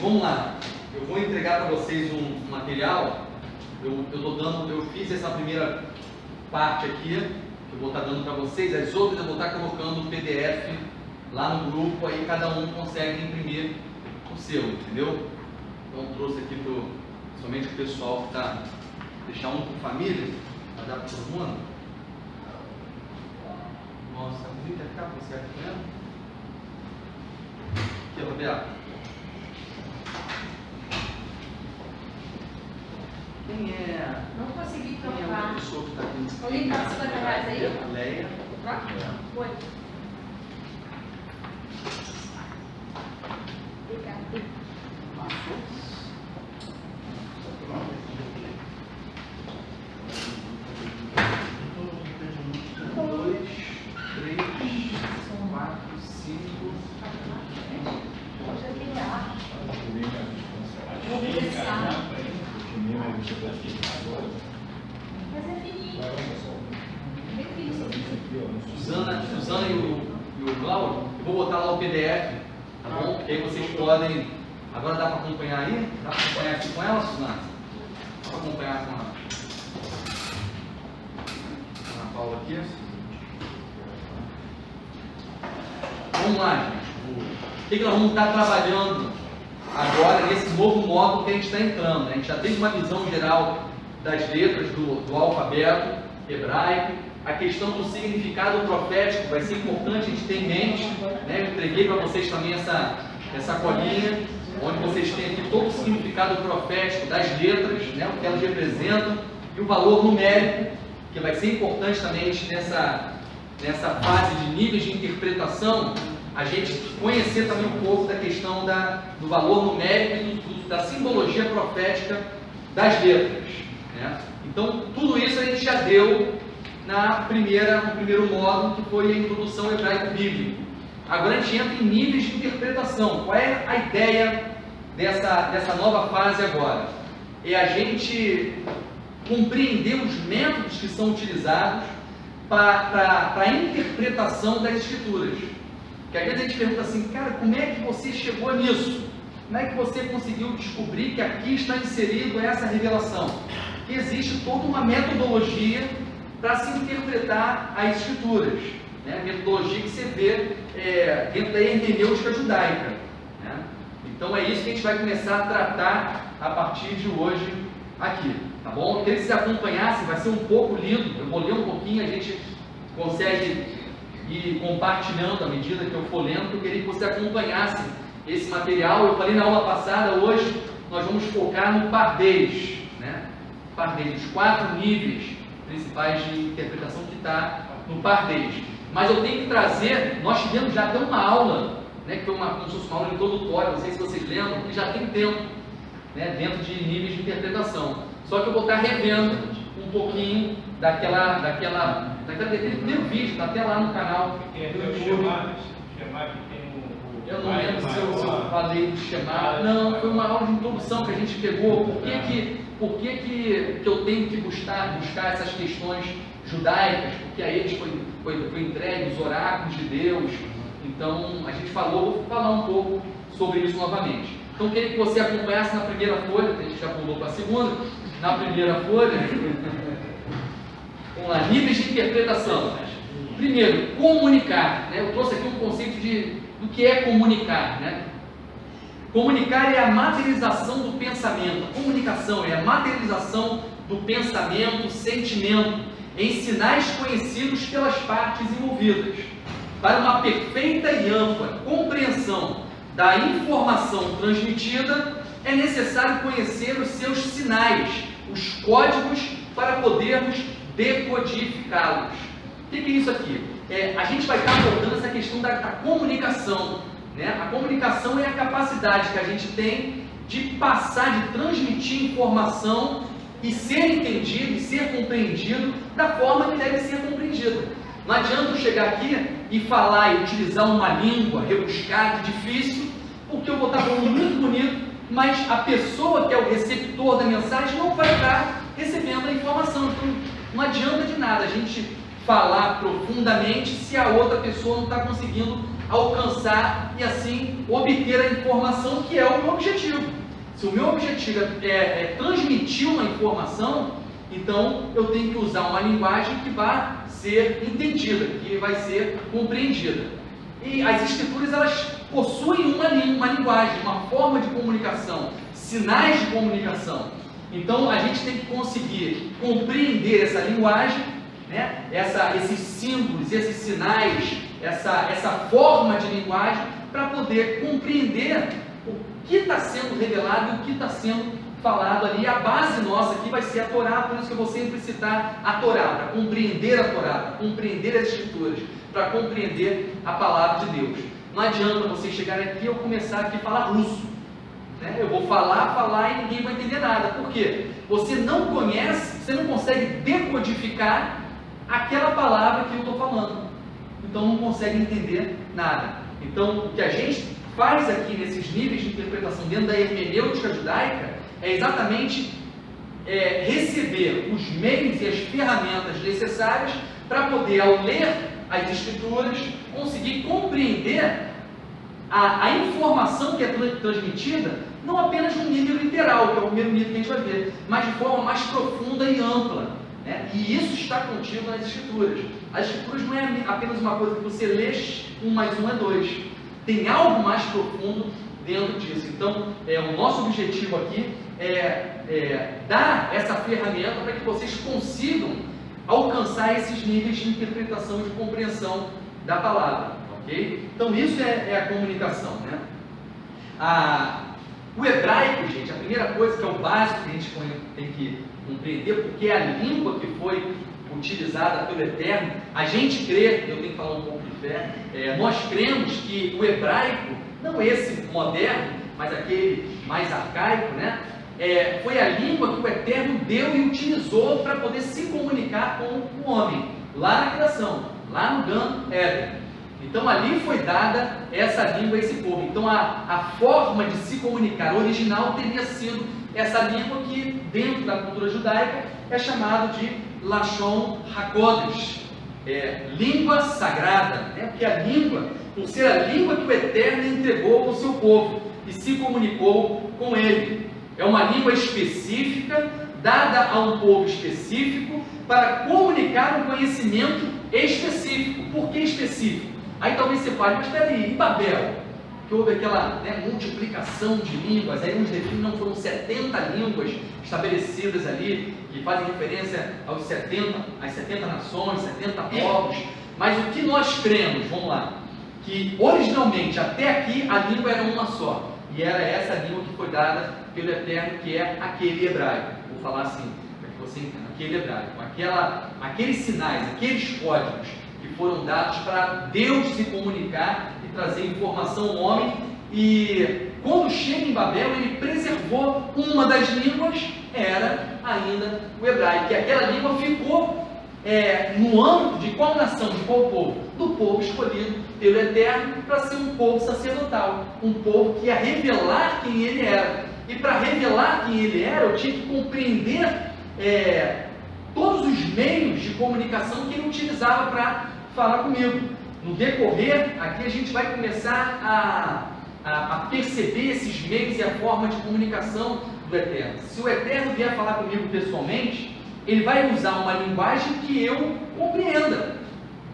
vamos lá. Eu vou entregar para vocês um material. Eu fiz essa primeira parte aqui, que eu vou estar dando para vocês. As outras eu vou estar colocando o PDF lá no grupo, aí cada um consegue imprimir o seu, entendeu? Então trouxe aqui somente o pessoal que está, deixar um com família, para dar para todo mundo. Nossa, a música ficar com certo mesmo? Aqui, Roberto. Quem é? Não consegui Quem é trocar. uma pessoa que está aqui? Vou limpar os R$50 aí? Leia. Foi. Obrigada. Suzana e o Cláudio, eu vou botar lá o PDF, tá bom? Porque aí vocês podem. Agora dá para acompanhar aí? Dá para acompanhar aqui com ela, Suzana? Dá para acompanhar com a Ana Paula aqui? Vamos lá, gente. O que nós vamos estar trabalhando agora nesse novo módulo que a gente está entrando? A gente já teve uma visão geral das letras do alfabeto hebraico. A questão do significado profético vai ser importante a gente ter em mente, né? Eu entreguei para vocês também essa colinha, onde vocês têm aqui todo o significado profético das letras, né? O que elas representam, e o valor numérico, que vai ser importante também a gente nessa fase de níveis de interpretação, a gente conhecer também um pouco da questão do valor numérico e da simbologia profética das letras, né? Então, tudo isso a gente já deu no primeiro módulo, que foi a introdução ao hebraico bíblico. Agora a gente entra em níveis de interpretação. Qual é a ideia dessa nova fase agora? É a gente compreender os métodos que são utilizados para a interpretação das escrituras. Porque às vezes a gente pergunta assim, cara, como é que você chegou nisso? Como é que você conseguiu descobrir que aqui está inserido essa revelação? Que existe toda uma metodologia para se interpretar as escrituras, né? Metodologia que você vê dentro da hermenêutica judaica, né? Então é isso que a gente vai começar a tratar a partir de hoje aqui, tá bom? Eu queria que vocês acompanhassem, vai ser um pouco lido, eu vou ler um pouquinho, a gente consegue ir compartilhando à medida que eu for lendo. Eu queria que você acompanhasse esse material. Eu falei na aula passada, hoje nós vamos focar no Pardes, né? Pardes, os 4 níveis principais de interpretação que está no Pardes. Mas eu tenho que trazer, nós tivemos já até uma aula, né, que foi como se fosse uma aula introdutória, não sei se vocês lembram, que já tem tempo, né, dentro de níveis de interpretação. Só que eu vou estar revendo um pouquinho daquele primeiro vídeo, está até lá no canal do YouTube. Eu não lembro se eu falei do Shema. Não, foi uma aula de introdução que a gente pegou. Por que eu tenho que buscar essas questões judaicas? Porque a eles foi entregue os oráculos de Deus. Então, a gente vou falar um pouco sobre isso novamente. Então, eu queria que você acompanhasse na primeira folha, a gente já pulou para a segunda. Na primeira folha, vamos lá, níveis de interpretação. Primeiro, comunicar, né? Eu trouxe aqui um conceito do que é comunicar, né? Comunicar é a materialização do pensamento. A comunicação é a materialização do pensamento, sentimento, em sinais conhecidos pelas partes envolvidas. Para uma perfeita e ampla compreensão da informação transmitida, é necessário conhecer os seus sinais, os códigos, para podermos decodificá-los. O que é isso aqui? A gente vai estar abordando essa questão da comunicação, né? A comunicação é a capacidade que a gente tem de passar, de transmitir informação e ser entendido e ser compreendido da forma que deve ser compreendida. Não adianta eu chegar aqui e falar e utilizar uma língua rebuscada, difícil, porque eu vou estar falando muito bonito, mas a pessoa que é o receptor da mensagem não vai estar recebendo a informação. Então, não adianta de nada a gente falar profundamente se a outra pessoa não está conseguindo alcançar e assim obter a informação que é o meu objetivo. Se o meu objetivo é transmitir uma informação, então eu tenho que usar uma linguagem que vai ser entendida, que vai ser compreendida. E as escrituras, elas possuem uma linguagem, uma forma de comunicação, sinais de comunicação. Então a gente tem que conseguir compreender essa linguagem, né? Esses símbolos, esses sinais, essa forma de linguagem, para poder compreender o que está sendo revelado e o que está sendo falado ali. A base nossa aqui vai ser a Torá, por isso que eu vou sempre citar a Torá, para compreender a Torá, para compreender as Escrituras, para compreender a palavra de Deus. Não adianta você chegar aqui e eu começar aqui a falar russo, né? Eu vou falar e ninguém vai entender nada. Por quê? Você não conhece, você não consegue decodificar aquela palavra que eu estou falando, então não consegue entender nada. Então o que a gente faz aqui nesses níveis de interpretação dentro da hermenêutica judaica é exatamente receber os meios e as ferramentas necessárias para poder, ao ler as Escrituras, conseguir compreender a informação que é transmitida, não apenas no nível literal, que é o primeiro nível que a gente vai ver, mas de forma mais profunda e ampla, né? E isso está contido nas Escrituras. As Escrituras não é apenas uma coisa que você lê, 1 mais 1 é 2. Tem algo mais profundo dentro disso. Então, o nosso objetivo aqui é dar essa ferramenta para que vocês consigam alcançar esses níveis de interpretação e de compreensão da palavra, ok? Então, isso é a comunicação, né? O hebraico, gente, a primeira coisa, que é o básico que a gente tem que compreender, porque é a língua que foi utilizada pelo Eterno. A gente crê, eu tenho que falar um pouco de fé, nós cremos que o hebraico, não esse moderno, mas aquele mais arcaico, né? Foi a língua que o Eterno deu e utilizou para poder se comunicar com o homem, lá na criação, lá no Gan Éden. Então ali foi dada essa língua a esse povo. Então a forma de se comunicar original teria sido essa língua que dentro da cultura judaica é chamado de Lashon HaKodesh, língua sagrada, né? Porque a língua, por ser a língua que o Eterno entregou ao seu povo e se comunicou com ele, é uma língua específica, dada a um povo específico, para comunicar um conhecimento específico. Por que específico? Aí talvez você fale, mas espera aí, e Babel? Que houve aquela multiplicação de línguas, aí uns definem, não foram 70 línguas estabelecidas ali, que fazem referência às 70 nações, 70 povos, mas o que nós cremos, vamos lá, que originalmente, até aqui, a língua era uma só, e era essa língua que foi dada pelo Eterno, que é aquele hebraico. Vou falar assim, para que você entenda, aquele hebraico, aqueles sinais, aqueles códigos que foram dados para Deus se comunicar e trazer informação ao homem. E quando chega em Babel, ele preservou uma das línguas, era ainda o hebraico, e aquela língua ficou no âmbito de qual nação, de qual povo? Do povo escolhido pelo Eterno para ser um povo sacerdotal, um povo que ia revelar quem ele era. E para revelar quem ele era, eu tinha que compreender todos os meios de comunicação que ele utilizava para falar comigo. No decorrer, aqui a gente vai começar a perceber esses meios e a forma de comunicação do Eterno. Se o Eterno vier falar comigo pessoalmente, ele vai usar uma linguagem que eu compreenda,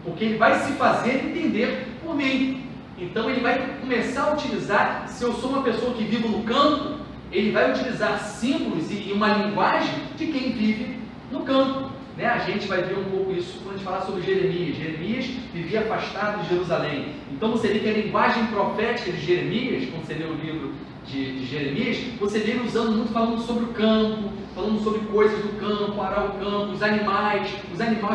porque ele vai se fazer entender por mim. Então ele vai começar a utilizar, se eu sou uma pessoa que vivo no campo, ele vai utilizar símbolos e uma linguagem de quem vive no campo, né? A gente vai ver um pouco isso quando a gente falar sobre Jeremias. Jeremias vivia afastado de Jerusalém. Então você vê que a linguagem profética de Jeremias, quando você lê o livro de Jeremias, você vê ele usando muito, falando sobre o campo, falando sobre coisas do campo, arar o campo, os animais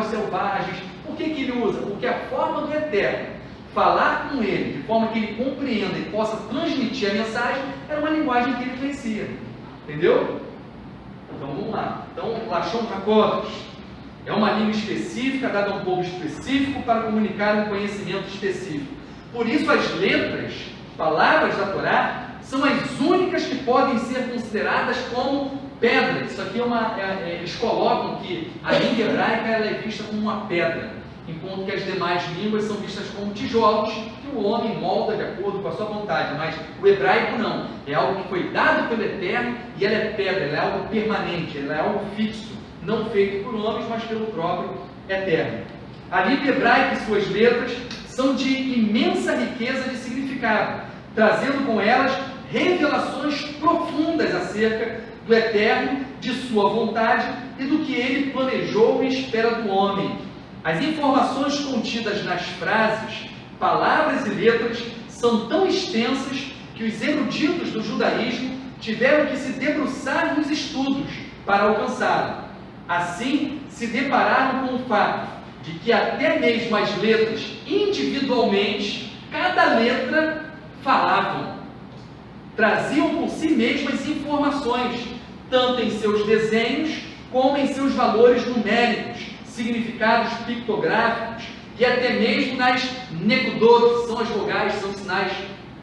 selvagens. Por que ele usa? Porque a forma do Eterno falar com ele, de forma que ele compreenda e possa transmitir a mensagem, era uma linguagem que ele conhecia. Entendeu? Então vamos lá. Então, Lashon HaKodesh é uma língua específica, dada a um povo específico, para comunicar um conhecimento específico. Por isso as letras, palavras da Torá, são as únicas que podem ser consideradas como pedras. Isso aqui eles colocam que a língua hebraica ela é vista como uma pedra. enquanto que as demais línguas são vistas como tijolos que o homem molda de acordo com a sua vontade, mas o hebraico não, é algo que foi dado pelo Eterno e ela é pedra, ela é algo permanente, ela é algo fixo, não feito por homens, mas pelo próprio Eterno. A língua hebraica e suas letras são de imensa riqueza de significado, trazendo com elas revelações profundas acerca do Eterno, de sua vontade e do que ele planejou e espera do homem. As informações contidas nas frases, palavras e letras são tão extensas que os eruditos do judaísmo tiveram que se debruçar nos estudos para alcançá-lo. Assim, se depararam com o fato de que até mesmo as letras individualmente, cada letra falavam, traziam por si mesmas informações, tanto em seus desenhos como em seus valores numéricos, significados pictográficos e até mesmo nas nekudot, que são as vogais, são sinais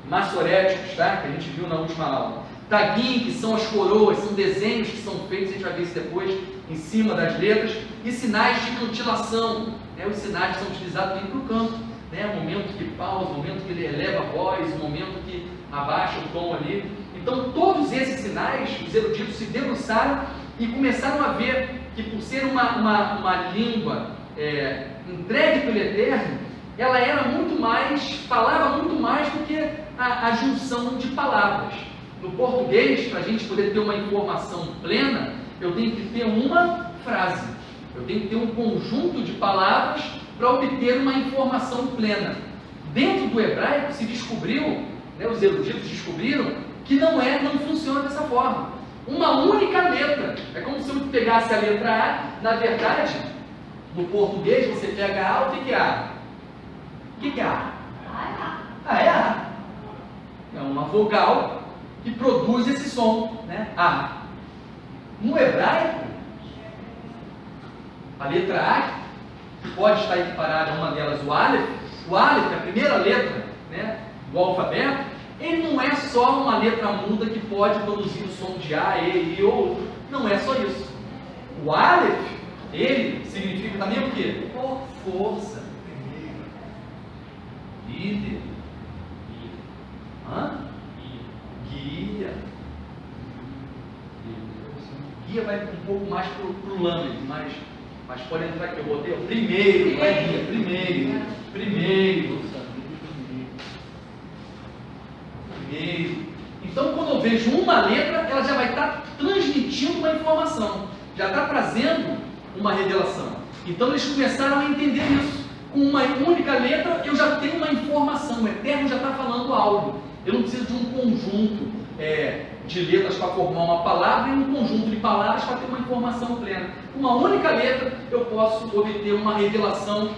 massoréticos, tá? Que a gente viu na última aula. Tagim, que são as coroas, são desenhos que são feitos, a gente vai ver isso depois, em cima das letras, e sinais de mutilação, né? Os sinais que são utilizados para o canto, né? O momento que pausa, o momento que ele eleva a voz, o momento que abaixa o tom ali. Então, todos esses sinais, os eruditos se debruçaram e começaram a ver que, por ser uma língua entregue pelo Eterno, ela era muito mais, falava muito mais do que a junção de palavras. No português, para a gente poder ter uma informação plena, eu tenho que ter uma frase, eu tenho que ter um conjunto de palavras para obter uma informação plena. Dentro do hebraico se descobriu, né, os eruditos descobriram, que não funciona dessa forma. Uma única letra, é como se eu pegasse a letra A, na verdade, no português você pega A, o que é A? O que é A? A é A. É uma vogal que produz esse som, né? A. No hebraico, a letra A, que pode estar equiparada a uma delas, o Aleph, a primeira letra, né, do alfabeto, ele não é só uma letra muda que pode produzir o som de A, E, I ou outro. Não é só isso. O Aleph, ele significa também o quê? Força. Líder. Guia. Guia vai um pouco mais para o lâmina, mas pode entrar aqui. Eu botei o primeiro, vai guia. Primeiro. Então, quando eu vejo uma letra, ela já vai estar transmitindo uma informação, já está trazendo uma revelação. Então, eles começaram a entender isso. Com uma única letra, eu já tenho uma informação, o Eterno já está falando algo. Eu não preciso de um conjunto de letras para formar uma palavra e um conjunto de palavras para ter uma informação plena. Com uma única letra, eu posso obter uma revelação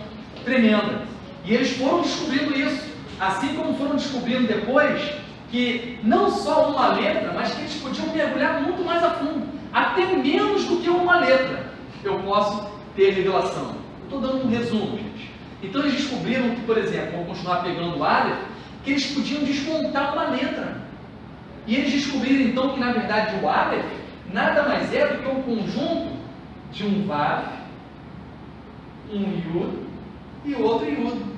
tremenda. E eles foram descobrindo isso, assim como foram descobrindo depois que não só uma letra, mas que eles podiam mergulhar muito mais a fundo, até menos do que uma letra, eu posso ter revelação. Estou dando um resumo, gente. Então eles descobriram que, por exemplo, vou continuar pegando o Aleph, que eles podiam desmontar uma letra. E eles descobriram então que, na verdade, o Aleph nada mais é do que um conjunto de um Vav, um Yud e outro Yud.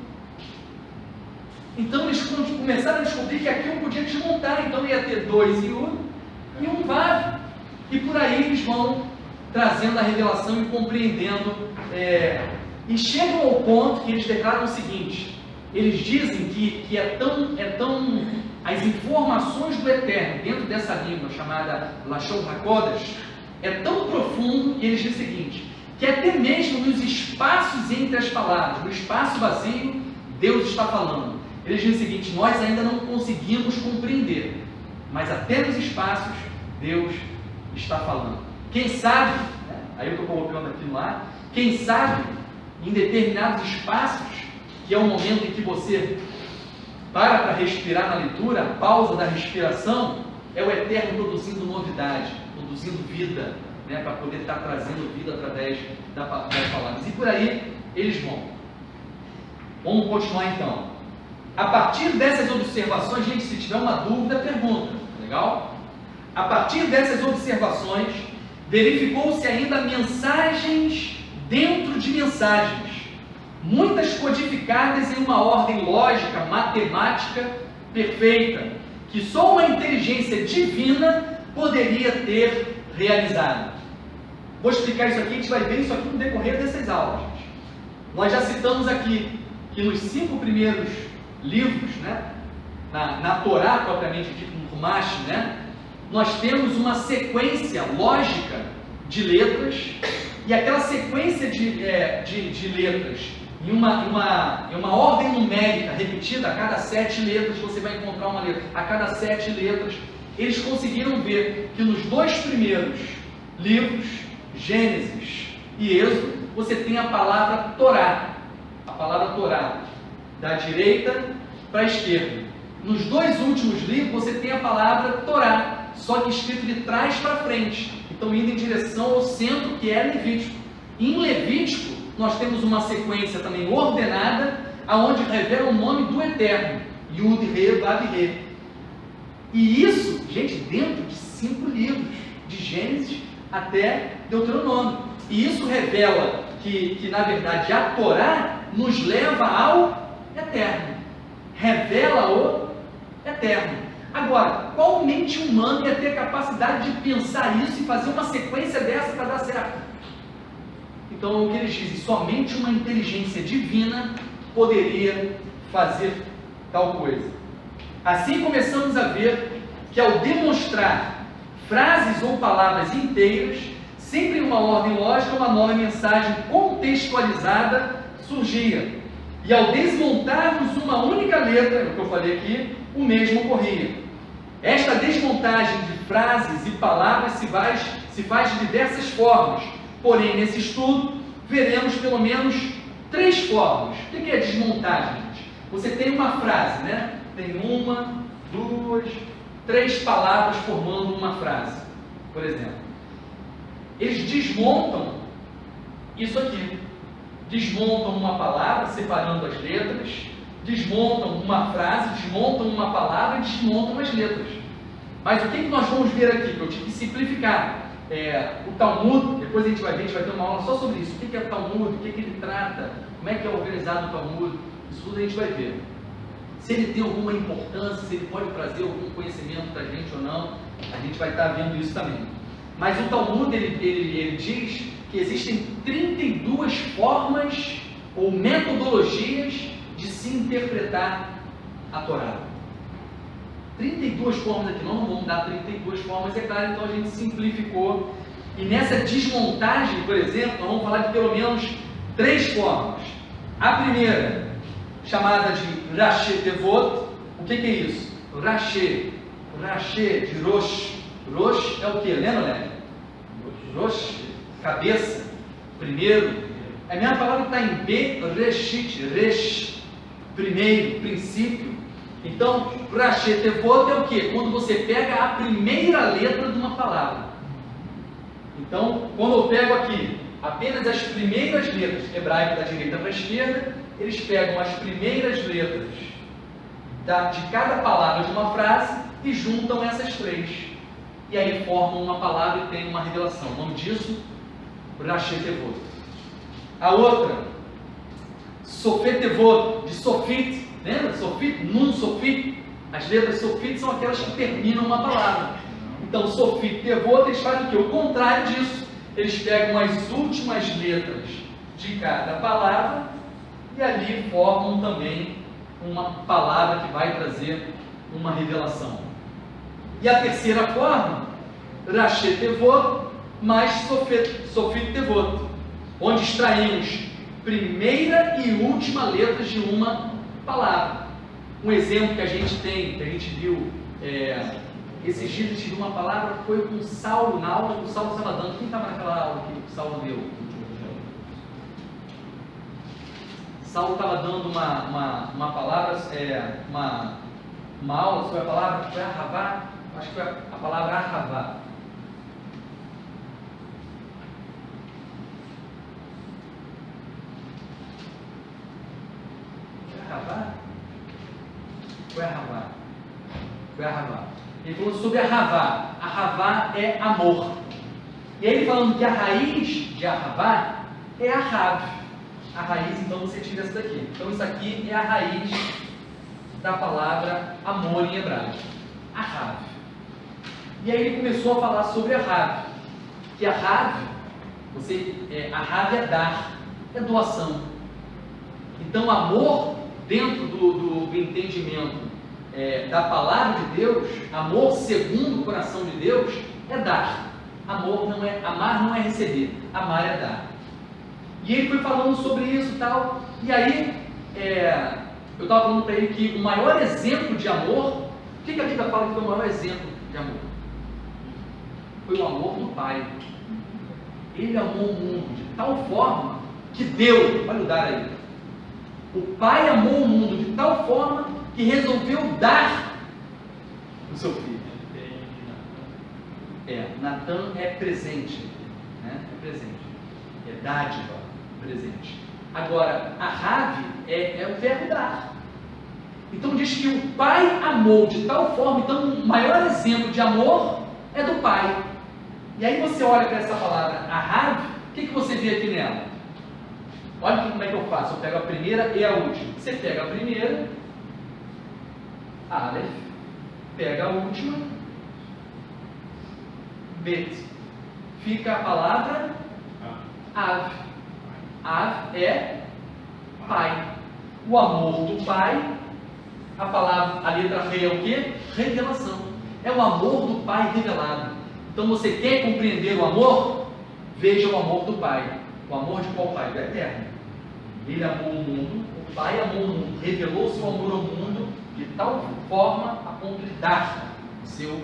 Então eles começaram a descobrir que aquilo podia desmontar, então ia ter 2 Yud e um Vav. E por aí eles vão trazendo a revelação e compreendendo. E chegam ao ponto que eles declaram o seguinte: eles dizem que as informações do Eterno dentro dessa língua chamada Lashon HaKodesh é tão profundo, e eles dizem o seguinte, que até mesmo nos espaços entre as palavras, no espaço vazio, Deus está falando. Eles dizem o seguinte: nós ainda não conseguimos compreender, mas até nos espaços Deus está falando. Quem sabe, né? Aí eu estou colocando aqui no ar, quem sabe em determinados espaços, que é o momento em que você para respirar na leitura, a pausa da respiração, é o Eterno produzindo novidade, produzindo vida, né? Para poder estar trazendo vida através das palavras. E por aí eles vão. Vamos continuar então. A partir dessas observações, gente, se tiver uma dúvida, pergunta, legal? A partir dessas observações, verificou-se ainda mensagens dentro de mensagens, muitas codificadas em uma ordem lógica, matemática perfeita, que só uma inteligência divina poderia ter realizado. Vou explicar isso aqui, a gente vai ver isso aqui no decorrer dessas aulas, gente. Nós já citamos aqui que nos 5 primeiros livros, né, na Torá propriamente dito, no Rumash, né, nós temos uma sequência lógica de letras, e aquela sequência de letras em uma ordem numérica repetida, a cada 7 letras você vai encontrar uma letra, a cada 7 letras, eles conseguiram ver que nos 2 primeiros livros, Gênesis e Êxodo, você tem a palavra Torá, da direita para a esquerda. Nos 2 últimos livros você tem a palavra Torá, só que escrito de trás para frente, então indo em direção ao centro, que é Levítico. E em Levítico nós temos uma sequência também ordenada, aonde revela o nome do Eterno, Yud, Re, Vav, Re. E isso, gente, dentro de 5 livros, de Gênesis até Deuteronômio. E isso revela que na verdade a Torá nos leva ao Eterno, revela o Eterno. Agora, qual mente humana ia ter capacidade de pensar isso e fazer uma sequência dessa para dar certo? Então, o que eles dizem, somente uma inteligência divina poderia fazer tal coisa. Assim começamos a ver que ao demonstrar frases ou palavras inteiras, sempre em uma ordem lógica, uma nova mensagem contextualizada surgia. E ao desmontarmos uma única letra, o que eu falei aqui, o mesmo ocorria. Esta desmontagem de frases e palavras se faz de diversas formas, porém, nesse estudo, veremos pelo menos 3 formas. O que é desmontagem, gente? Você tem uma frase, né? Tem 1, 2, 3 palavras formando uma frase, por exemplo. Eles desmontam isso aqui. Desmontam uma palavra, separando as letras, desmontam uma frase, desmontam uma palavra e desmontam as letras. Mas o que nós vamos ver aqui? Que eu tive que simplificar. O Talmud, depois a gente vai ter uma aula só sobre isso. O que é o Talmud, o que ele trata, como é que é organizado o Talmud, isso tudo a gente vai ver. Se ele tem alguma importância, se ele pode trazer algum conhecimento para a gente ou não, a gente vai estar vendo isso também. Mas o Talmud, ele diz que existem 32 formas ou metodologias de se interpretar a Torá. 32 formas aqui, não vamos dar 32 formas, é claro, então a gente simplificou. E nessa desmontagem, por exemplo, nós vamos falar de pelo menos 3 formas. A primeira, chamada de Rashi Tevot. O que é isso? Rashi de Rosh. Rosh é o que? Lembra, né? Rosh, cabeça, primeiro. A mesma palavra está em Bereshit, Resh, primeiro, princípio. Então, Rashi Tevot é o que? Quando você pega a primeira letra de uma palavra. Então, quando eu pego aqui apenas as primeiras letras, hebraico da direita para a esquerda, eles pegam as primeiras letras de cada palavra de uma frase e juntam essas 3. E aí formam uma palavra e tem uma revelação. O nome disso, Rashi Tevot. A outra, Sofet Tevot, de Sofit. Lembra? Sofit, Nun Sofit. As letras Sofit são aquelas que terminam uma palavra. Então, Sofit Tevot, eles fazem o quê? O contrário disso. Eles pegam as últimas letras de cada palavra e ali formam também uma palavra que vai trazer uma revelação. E a terceira forma, Rashi Tevot mais Sofit Tevot, onde extraímos primeira e última letras de uma palavra. Um exemplo que a gente tem, que a gente viu esses dias, a gente viu uma palavra, foi com Saulo, na aula que o Saulo estava dando. Quem estava naquela aula que o Saulo deu? Saulo estava dando uma palavra, uma aula sobre a palavra, foi Ahavá, acho que foi a palavra Ahavá. Foi Ahavá. Ele falou sobre Ahavá. Ahavá é amor. E aí ele falando que a raiz de Ahavá é Ahav. a raiz, então você tira essa daqui. Então isso aqui é a raiz da palavra amor em hebraico, Ahav. E aí ele começou a falar sobre Ahav, que Ahav, Ahav é dar, é doação. Então amor, dentro do entendimento da palavra de Deus, amor segundo o coração de Deus, é dar. Amar não é receber, amar é dar. E ele foi falando sobre isso e tal, e aí eu estava falando para ele que o maior exemplo de amor, o que a Bíblia fala que foi o maior exemplo de amor? Foi o amor do Pai. Ele amou o mundo de tal forma que deu, olha o dar aí. O Pai amou o mundo de tal forma que resolveu dar o seu filho. Natan é presente, né? É presente, é dádiva, presente. Agora, Ahav é o verbo dar. Então diz que o Pai amou de tal forma, então o maior exemplo de amor é do Pai. E aí você olha para essa palavra Ahav, o que você vê aqui nela? Olha aqui como é que eu faço, eu pego a primeira e a última. Você pega a primeira, Aleph, pega a última, Bet. Fica a palavra Av. Av é Pai. O amor do Pai, a letra R é o que? Revelação. É o amor do Pai revelado. Então você quer compreender o amor? Veja o amor do Pai. O amor de qual Pai? Do Eterno. Ele amou o mundo, o Pai amou o mundo, revelou seu amor ao mundo de tal forma a ponto de dar o seu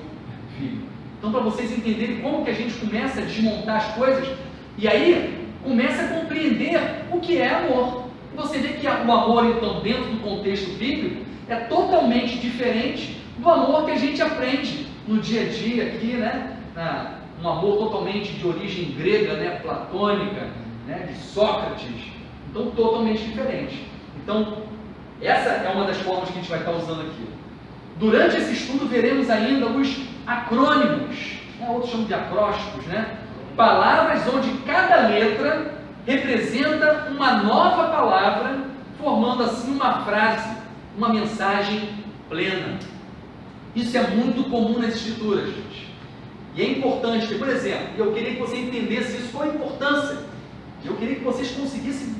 Filho. Então, para vocês entenderem como que a gente começa a desmontar as coisas, e aí começa a compreender o que é amor. E você vê que o amor, então, dentro do contexto bíblico, é totalmente diferente do amor que a gente aprende no dia a dia aqui, né? Um amor totalmente de origem grega, né? Platônica, né? De Sócrates. Então, totalmente diferente. Então, essa é uma das formas que a gente vai estar usando aqui. Durante esse estudo, veremos ainda os acrônimos, outros chamam de acrósticos, né? Palavras onde cada letra representa uma nova palavra, formando assim uma frase, uma mensagem plena. Isso é muito comum nas escrituras, gente. E é importante que, por exemplo, eu queria que você entendesse isso, qual a importância. Eu queria que vocês conseguissem,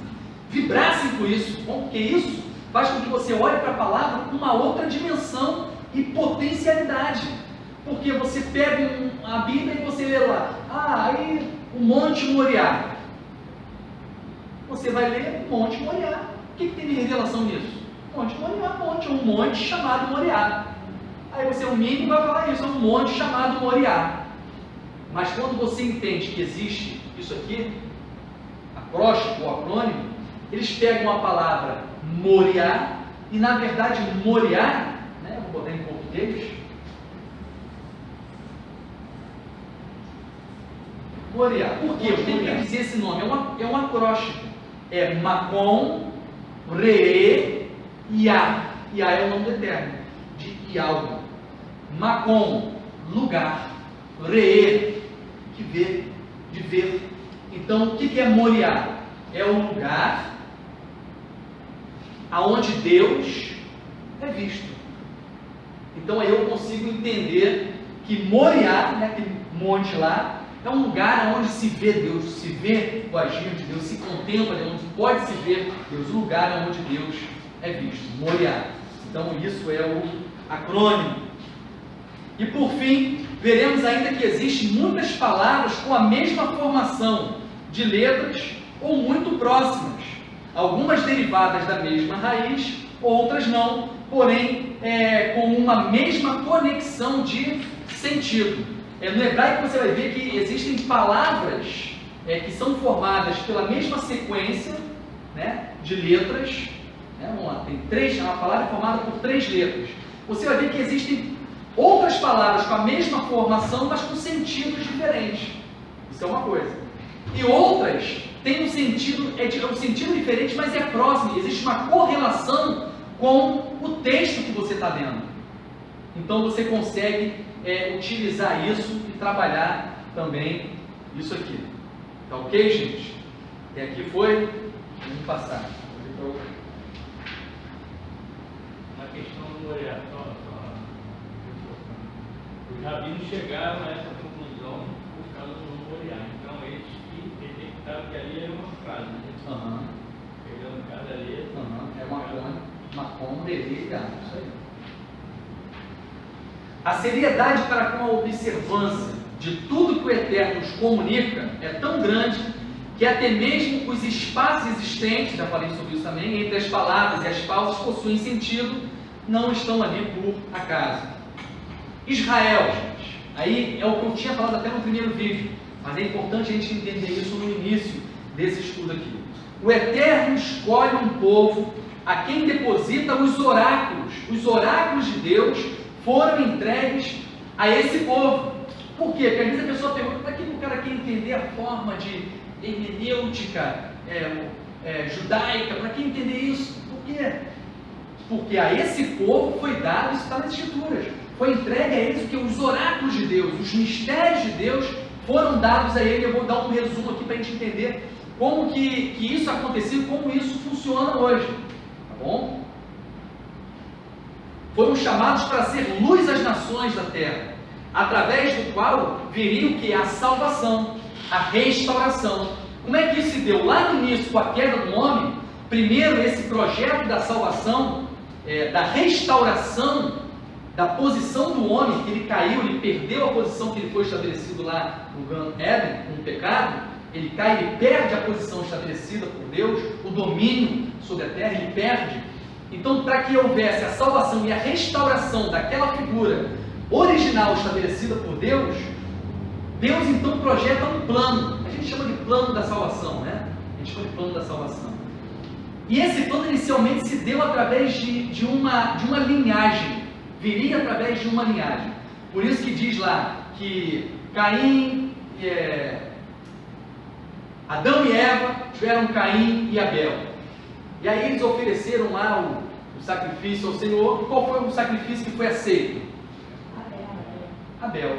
vibrassem com isso, porque isso faz com que você olhe para a palavra com uma outra dimensão e potencialidade. Porque você pega a Bíblia e você lê lá, aí o Monte Moriá. Você vai ler o Monte Moriá. O que tem de revelação nisso? Monte Moriá, um monte chamado Moriá. Aí você, o mínimo, vai falar isso, é um monte chamado Moriá. Mas quando você entende que existe isso aqui, acróstico ou acrônimo, eles pegam a palavra Moriá, e na verdade Moriá, né, vou botar em português, Moriá. Por quê? Eu tenho que dizer esse nome. É um acróstico. É Macom, Re, Iá. Iá é o nome do Eterno, de algo. Macom, lugar. Re, de ver. Então, o que é Moriá? É o lugar aonde Deus é visto. Então, aí eu consigo entender que Moriá, né, aquele monte lá, é um lugar onde se vê Deus, se vê o agir de Deus, se contempla Deus, onde pode se ver Deus, o lugar onde Deus é visto, Moriá. Então isso é o acrônimo. E por fim, veremos ainda que existem muitas palavras com a mesma formação de letras ou muito próximas, algumas derivadas da mesma raiz, outras não, porém com uma mesma conexão de sentido. No hebraico você vai ver que existem palavras que são formadas pela mesma sequência, né, de letras. Vamos lá, tem uma palavra formada por 3 letras. Você vai ver que existem outras palavras com a mesma formação, mas com sentidos diferentes. Isso é uma coisa. E outras têm um sentido diferente, mas é próximo. Existe uma correlação com o texto que você está lendo. Então você consegue utilizar isso e trabalhar também isso aqui. Tá ok, gente? Até aqui foi Vamos passar. Na questão do Moriá, os rabinos chegaram a essa conclusão por causa do Moriá. Então eles que detectaram que ali era uma frase. Né? Pegando cada letra. É Macom, Delícia, isso aí. A seriedade para com a observância de tudo que o Eterno nos comunica é tão grande que até mesmo os espaços existentes, já falei sobre isso também, entre as palavras e as pausas possuem sentido, não estão ali por acaso. Israel, gente, aí é o que eu tinha falado até no primeiro vídeo, mas é importante a gente entender isso no início desse estudo aqui. O Eterno escolhe um povo a quem deposita os oráculos de Deus foram entregues a esse povo. Por quê? Porque às vezes a pessoa pergunta, para que o cara quer entender a forma de hermenêutica judaica, para que entender isso? Por quê? Porque a esse povo foi dado, isso está nas Escrituras, foi entregue a eles o que os oráculos de Deus, os mistérios de Deus foram dados a ele. Eu vou dar um resumo aqui para a gente entender como que isso aconteceu e como isso funciona hoje, tá bom? Foram chamados para ser luz às nações da terra, através do qual viria o que? A salvação, a restauração. Como é que isso se deu? Lá no início, com a queda do homem, primeiro esse projeto da salvação, da restauração da posição do homem, que ele caiu, ele perdeu a posição que ele foi estabelecido lá no Gan Eden, com o pecado, ele cai, ele perde a posição estabelecida por Deus, o domínio sobre a terra, ele perde. Então, para que houvesse a salvação e a restauração daquela figura original estabelecida por Deus, Deus então projeta um plano. A gente chama de plano da salvação, né? A gente chama de plano da salvação. E esse plano inicialmente se deu através de uma linhagem. Viria através de uma linhagem. Por isso que diz lá que Caim, Adão e Eva tiveram Caim e Abel. E aí eles ofereceram lá o sacrifício ao Senhor. E qual foi o sacrifício que foi aceito? Abel.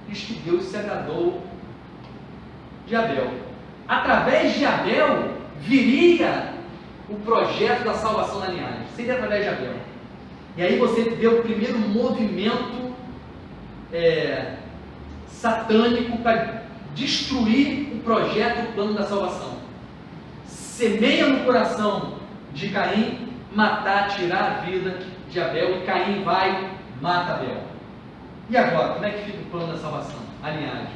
Diz que Deus se agradou de Abel. Através de Abel viria o projeto da salvação da linhagem. Seria através de Abel. E aí você vê o primeiro movimento satânico para destruir o projeto, o plano da salvação. Semeia no coração de Caim matar, tirar a vida de Abel, e Caim vai, mata Abel. E agora, como é que fica o plano da salvação? A linhagem.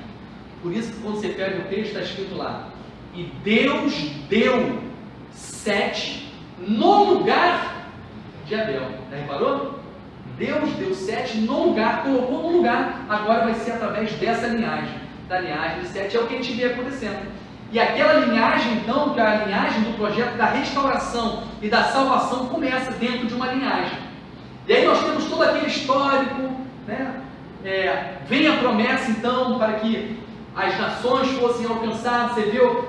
Por isso que quando você pega o texto, está escrito lá, e Deus deu Sete no lugar de Abel. Já reparou? Deus deu Sete no lugar, colocou no lugar, agora vai ser através dessa linhagem, da linhagem de Sete, é o que a gente vê acontecendo. E aquela linhagem, então, que é a linhagem do projeto da restauração e da salvação, começa dentro de uma linhagem. E aí nós temos todo aquele histórico, né? Vem a promessa, então, para que as nações fossem alcançadas. Você viu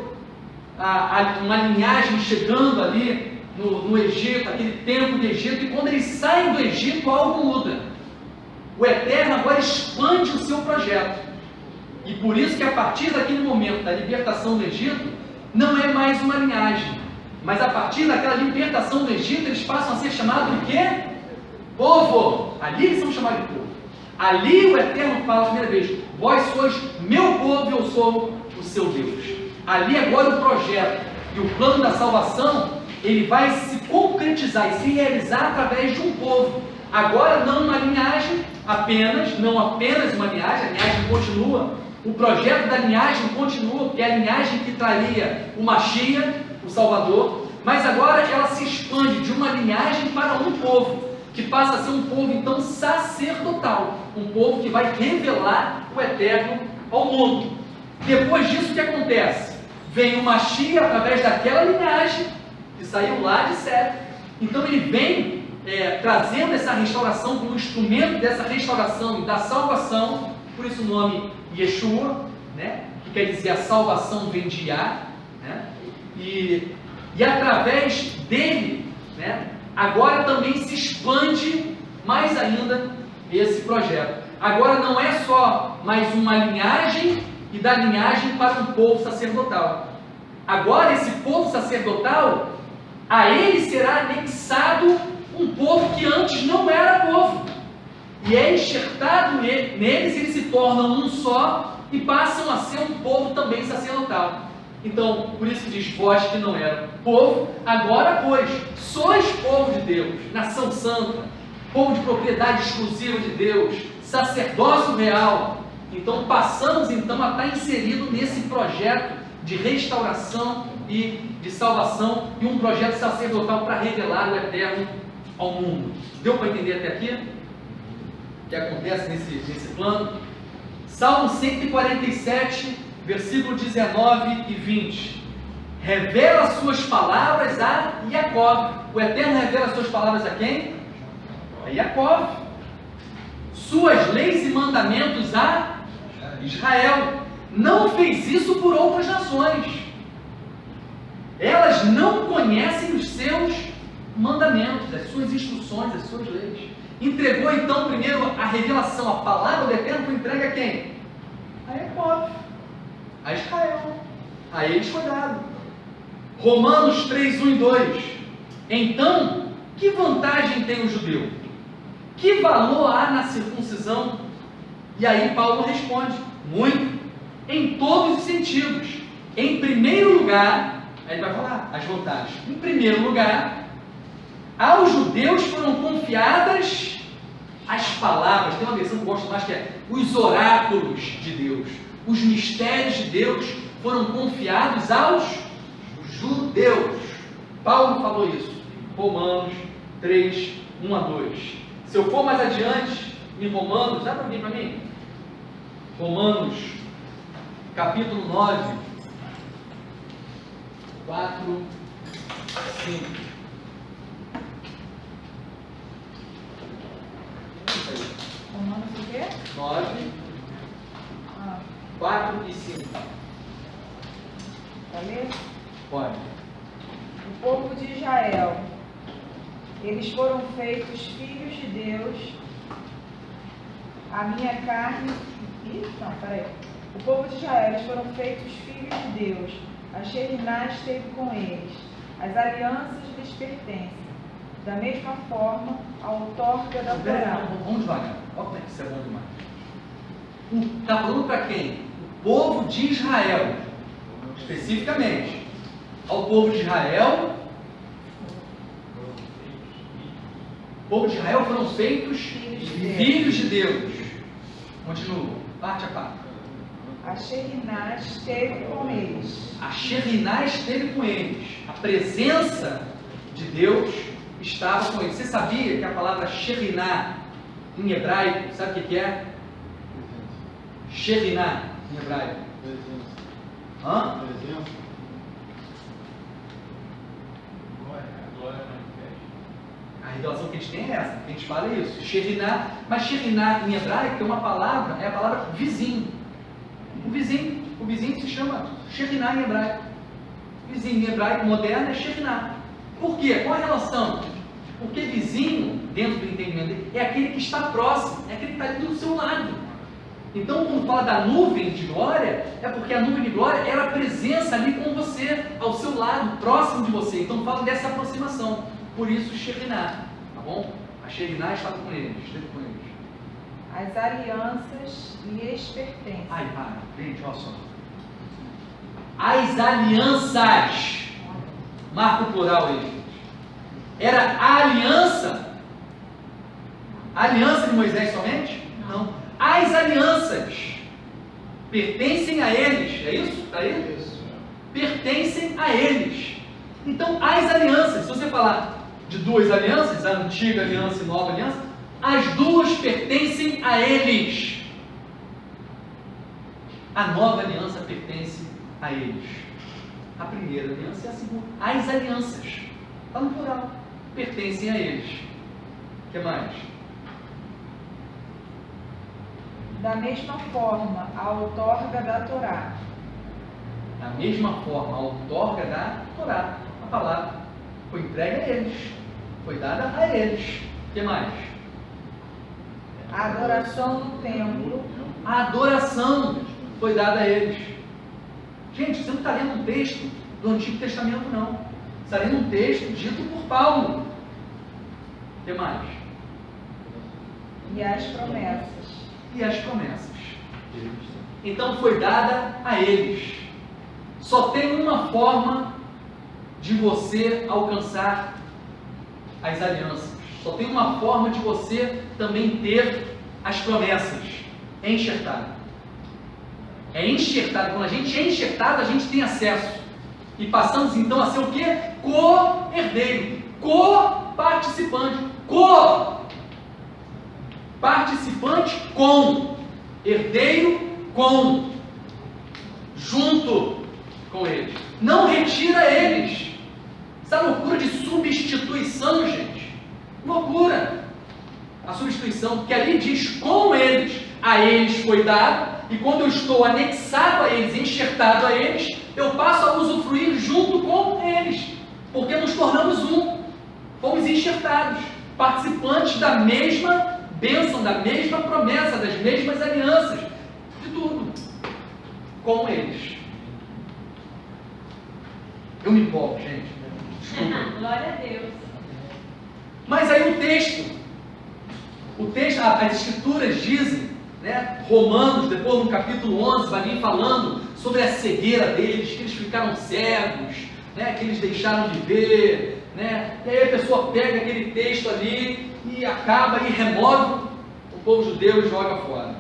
uma linhagem chegando ali no Egito, aquele tempo de Egito, e quando eles saem do Egito, algo muda. O Eterno agora expande o seu projeto. E por isso que a partir daquele momento da libertação do Egito, não é mais uma linhagem. Mas a partir daquela libertação do Egito, eles passam a ser chamados de quê? Povo. Ali eles são chamados de povo. Ali o Eterno fala a primeira vez, vós sois meu povo e eu sou o seu Deus. Ali agora o projeto e o plano da salvação, ele vai se concretizar e se realizar através de um povo. Agora não uma linhagem apenas, não apenas uma linhagem, a linhagem continua, o projeto da linhagem continua, porque é a linhagem que traria o Mashiach, o Salvador, mas agora ela se expande de uma linhagem para um povo, que passa a ser um povo então sacerdotal, um povo que vai revelar o Eterno ao mundo. Depois disso, o que acontece? Vem o Mashiach através daquela linhagem que saiu lá de Sete. Então ele vem trazendo essa restauração como instrumento dessa restauração e da salvação, por isso o nome Yeshua, né? Que quer dizer a salvação vem de Yah, né? E através dele, né? Agora também se expande mais ainda esse projeto. Agora não é só mais uma linhagem e da linhagem para um povo sacerdotal. agora esse povo sacerdotal, a ele será anexado um povo que antes não era povo. E é enxertado neles, eles se tornam um só e passam a ser um povo também sacerdotal. Então, por isso que diz, vós que não eram povo, agora pois, sois povo de Deus, nação santa, povo de propriedade exclusiva de Deus, sacerdócio real. Então, passamos então a estar inserido nesse projeto de restauração e de salvação e um projeto sacerdotal para revelar o eterno ao mundo. Deu para entender até aqui? O que acontece nesse plano? Salmo 147, versículo 19 e 20. Revela suas palavras a Jacó. O Eterno revela suas palavras a quem? A Jacó. Suas leis e mandamentos a Israel. Não fez isso por outras nações. Elas não conhecem os seus mandamentos, as suas instruções, as suas leis. Entregou então primeiro a revelação, a palavra do Eterno foi entregue a quem? A Jacó, a Israel. A eles foi dado. Romanos 3, 1 e 2. Então, que vantagem tem o judeu? Que valor há na circuncisão? E aí Paulo responde, muito, em todos os sentidos. Em primeiro lugar, aí ele vai falar as vantagens. Em primeiro lugar, aos judeus foram confiadas as palavras. Tem uma versão que eu gosto mais que é os oráculos de Deus. Os mistérios de Deus foram confiados aos judeus. Paulo falou isso em Romanos 3, 1 a 2. Se eu for mais adiante, em Romanos, dá para vir para mim? Romanos, capítulo 9, 4, 5. Romanos o quê? 9, 4 e 5. Pode ler? Pode. O povo de Israel, eles foram feitos filhos de Deus, a minha carne... Não, peraí. O povo de Israel, eles foram feitos filhos de Deus, a Sherinah esteve com eles, as alianças lhes pertencem. Da mesma forma, a outorga da Torá. Vamos devagar. Olha como é que isso é bom demais. Está falando para quem? O povo de Israel. Especificamente. Ao povo de Israel. O povo de Israel foram feitos filhos de Deus. Continua. Parte a parte. A Sherinah esteve com eles. A Sherinah esteve com eles. A presença de Deus estava com eles. Você sabia que a palavra Sherinah em hebraico, sabe o que é? Sherinah em hebraico. Hã? A revelação que a gente tem é essa, que a gente fala é isso. Sherinah, mas Sherinah em hebraico é uma palavra, é a palavra vizinho. O vizinho se chama Sherinah em hebraico. Vizinho em hebraico moderno é Sherinah. Por quê? Qual a relação? Porque vizinho, dentro do entendimento dele, é aquele que está próximo, é aquele que está ali do seu lado. Então, quando fala da nuvem de glória, é porque a nuvem de glória era a presença ali com você, ao seu lado, próximo de você. Então, fala dessa aproximação. Por isso, Sherinah, tá bom? A Sherinah estava com eles, esteve com eles. As alianças lhes pertencem. Ai, para, gente, olha só. As alianças. Marca o plural aí, gente. Era a aliança. A aliança de Moisés somente? Não. As alianças pertencem a eles. É isso? Está aí? Isso. Pertencem a eles. Então, as alianças, se você falar de duas alianças, a antiga aliança e a nova aliança, as duas pertencem a eles. A nova aliança pertence a eles. A primeira aliança é a segunda. As alianças, está no plural, pertencem a eles. O que mais? Da mesma forma, a outorga da Torá. Da mesma forma, a outorga da Torá. A palavra foi entregue a eles, foi dada a eles. O que mais? A adoração no templo. A adoração foi dada a eles. Gente, você não está lendo um texto do Antigo Testamento, não. Está lendo um texto dito por Paulo. O que mais? E as promessas. E as promessas. Então foi dada a eles. Só tem uma forma de você alcançar as alianças. Só tem uma forma de você também ter as promessas. É enxertado. É enxertado. Quando a gente é enxertado, a gente tem acesso. E passamos então a ser o quê? Co-herdeiro. Co-participante. Co-participante com. Herdeiro com. Junto com eles. Não retira eles. Essa loucura de substituição, gente. Loucura. A substituição, que ali diz com eles. A eles foi dado. E quando eu estou anexado a eles, enxertado a eles, eu passo a usufruir junto com eles. Porque nos tornamos um. Fomos enxertados. Participantes da mesma bênção, da mesma promessa, das mesmas alianças. De tudo. Com eles. Eu me empolgo, gente. Desculpa. Glória a Deus. Mas aí o texto, as escrituras dizem, né, Romanos, depois no capítulo 11, vai vir falando sobre a cegueira deles, que eles ficaram cegos, né, que eles deixaram de ver, né, e aí a pessoa pega aquele texto ali e acaba e remove o povo judeu e joga fora.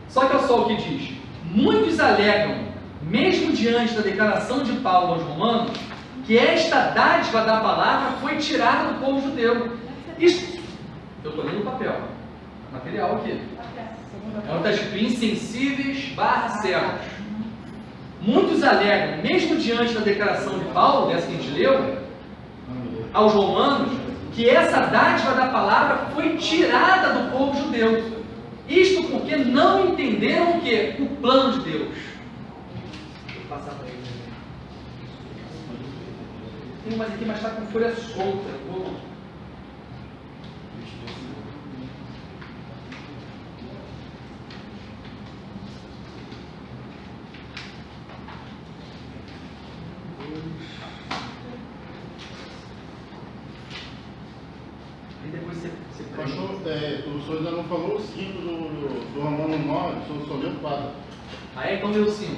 Só que olha só o que diz: muitos alegam, mesmo diante da declaração de Paulo aos Romanos, que esta dádiva da palavra foi tirada do povo judeu. Isso, eu estou lendo o papel, material aqui. É uma das insensíveis / cegos. Muitos alegam, mesmo diante da declaração de Paulo, dessa que a gente leu, aos Romanos, que essa dádiva da palavra foi tirada do povo judeu. Isto porque não entenderam o quê? O plano de Deus. Deixa eu passar para eles. Tem mais aqui, mas está com folha solta. Eu vou... Aí depois você Pastor, o senhor ainda não falou o 5 do Romano 9, o senhor só leu 4. Aí então deu 5.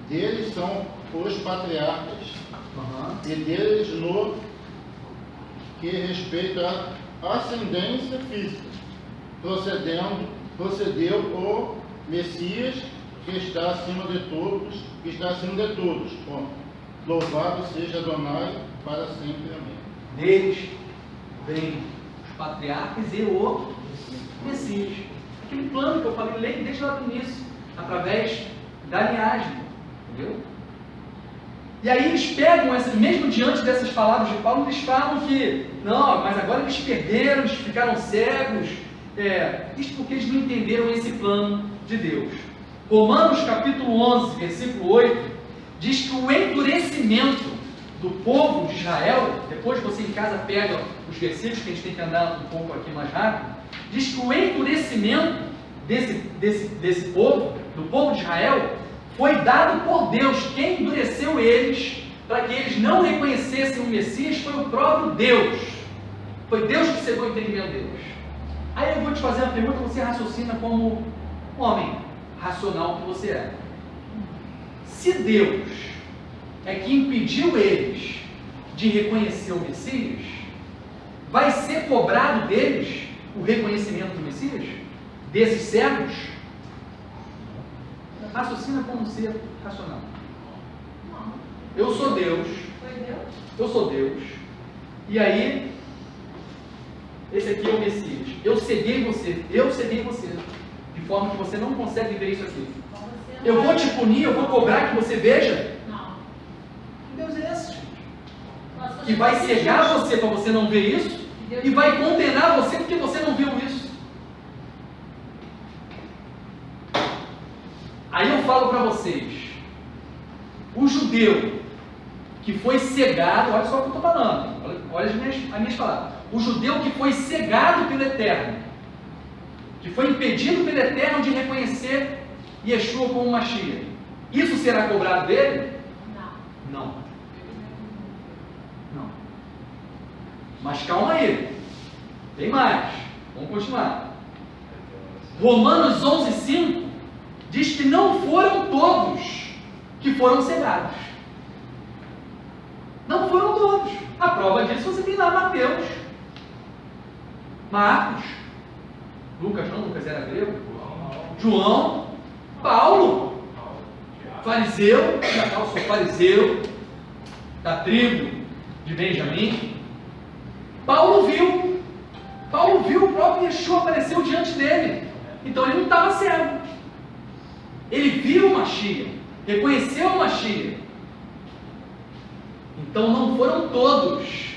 Deles são os patriarcas, e deles no que respeita à ascendência física, procedeu o Messias que está acima de todos, Ponto. Louvado seja Adonai para sempre. Amém. Deles vem os patriarcas e o Messias. Aquele plano que eu falei desde lá do início, através da linhagem. Entendeu? E aí eles pegam, mesmo diante dessas palavras de Paulo, eles falam que, não, mas agora eles perderam, eles ficaram cegos. Isso porque eles não entenderam esse plano de Deus. Romanos capítulo 11, versículo 8, diz que o endurecimento do povo de Israel, depois você em casa pega os versículos que a gente tem que andar um pouco aqui mais rápido, diz que o endurecimento desse povo, do povo de Israel, foi dado por Deus. Quem endureceu eles para que eles não reconhecessem o Messias foi o próprio Deus. Foi Deus que cegou o entendimento deles. Aí eu vou te fazer uma pergunta, você raciocina como homem racional que você é. Se Deus é que impediu eles de reconhecer o Messias, vai ser cobrado deles o reconhecimento do Messias? Desses cegos? Raciocina como ser racional. Eu sou Deus. Foi Deus? Eu sou Deus. E aí, esse aqui é o Messias. Eu ceguei você. De forma que você não consegue ver isso aqui. Eu vou te punir, eu vou cobrar que você veja. Não. Que Deus é esse, gente? Que vai cegar você para você não ver isso e vai condenar você porque você não viu isso. Aí eu falo para vocês, o judeu que foi cegado, olha só o que eu estou falando, olha as minhas palavras, o judeu que foi cegado pelo Eterno, que foi impedido pelo Eterno de reconhecer Yeshua como Mashiach, Isso será cobrado dele? Não. Não. Mas calma aí. Tem mais. Vamos continuar. Romanos 11:5 diz que não foram todos que foram cegados. Não foram todos. A prova disso você tem lá Mateus, Marcos, Lucas era grego, João, Paulo, fariseu, eu sou fariseu, da tribo de Benjamim. Paulo viu o próprio Yeshua apareceu diante dele, então ele não estava cego. Ele viu o Mashiach, reconheceu o Mashiach. Então não foram todos.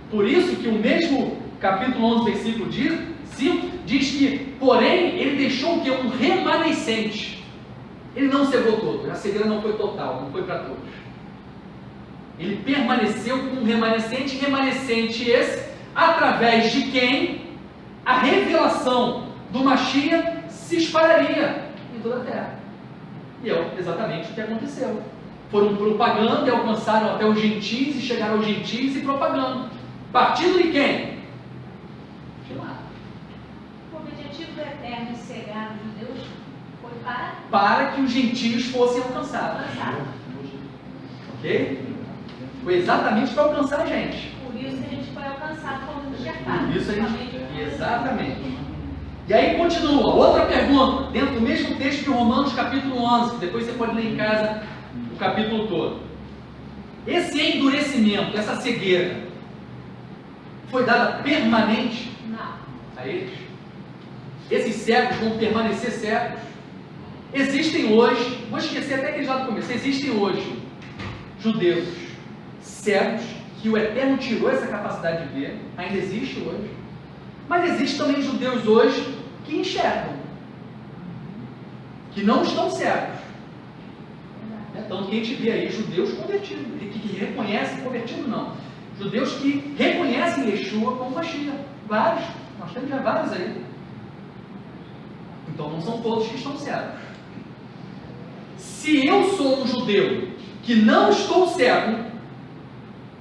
Por isso que o mesmo capítulo 11, versículo 5 diz que, porém, ele deixou o quê? Um remanescente. Ele não cegou todo, a cegueira não foi total, não foi para todos. Ele permaneceu com um remanescente esse, através de quem a revelação do Mashiach se espalharia em toda a terra. E é exatamente o que aconteceu. Foram propagando e alcançaram até os gentios e chegaram aos gentios e propagando. Partindo de quem? De lá. O objetivo do eterno cegar os judeus foi para que os gentios fossem alcançados. Ok? Foi exatamente para alcançar a gente. Por isso que a gente foi alcançado como enxertado. Por isso a gente... Exatamente. E aí continua, outra pergunta, dentro do mesmo texto de Romanos capítulo 11, que depois você pode ler em casa o capítulo todo. Esse endurecimento, essa cegueira, foi dada permanente Não. a eles? Esses cegos vão permanecer cegos? Existem hoje, vou esquecer até aquele lá do começo, existem hoje judeus cegos que o Eterno tirou essa capacidade de ver, ainda existe hoje, mas existem também judeus hoje que enxergam, que não estão cegos. Tanto que a gente vê aí judeus convertidos, que reconhecem, convertido não, judeus que reconhecem Yeshua como Mashiach, vários, nós temos já vários aí. Então não são todos que estão cegos. Se eu sou um judeu que não estou cego,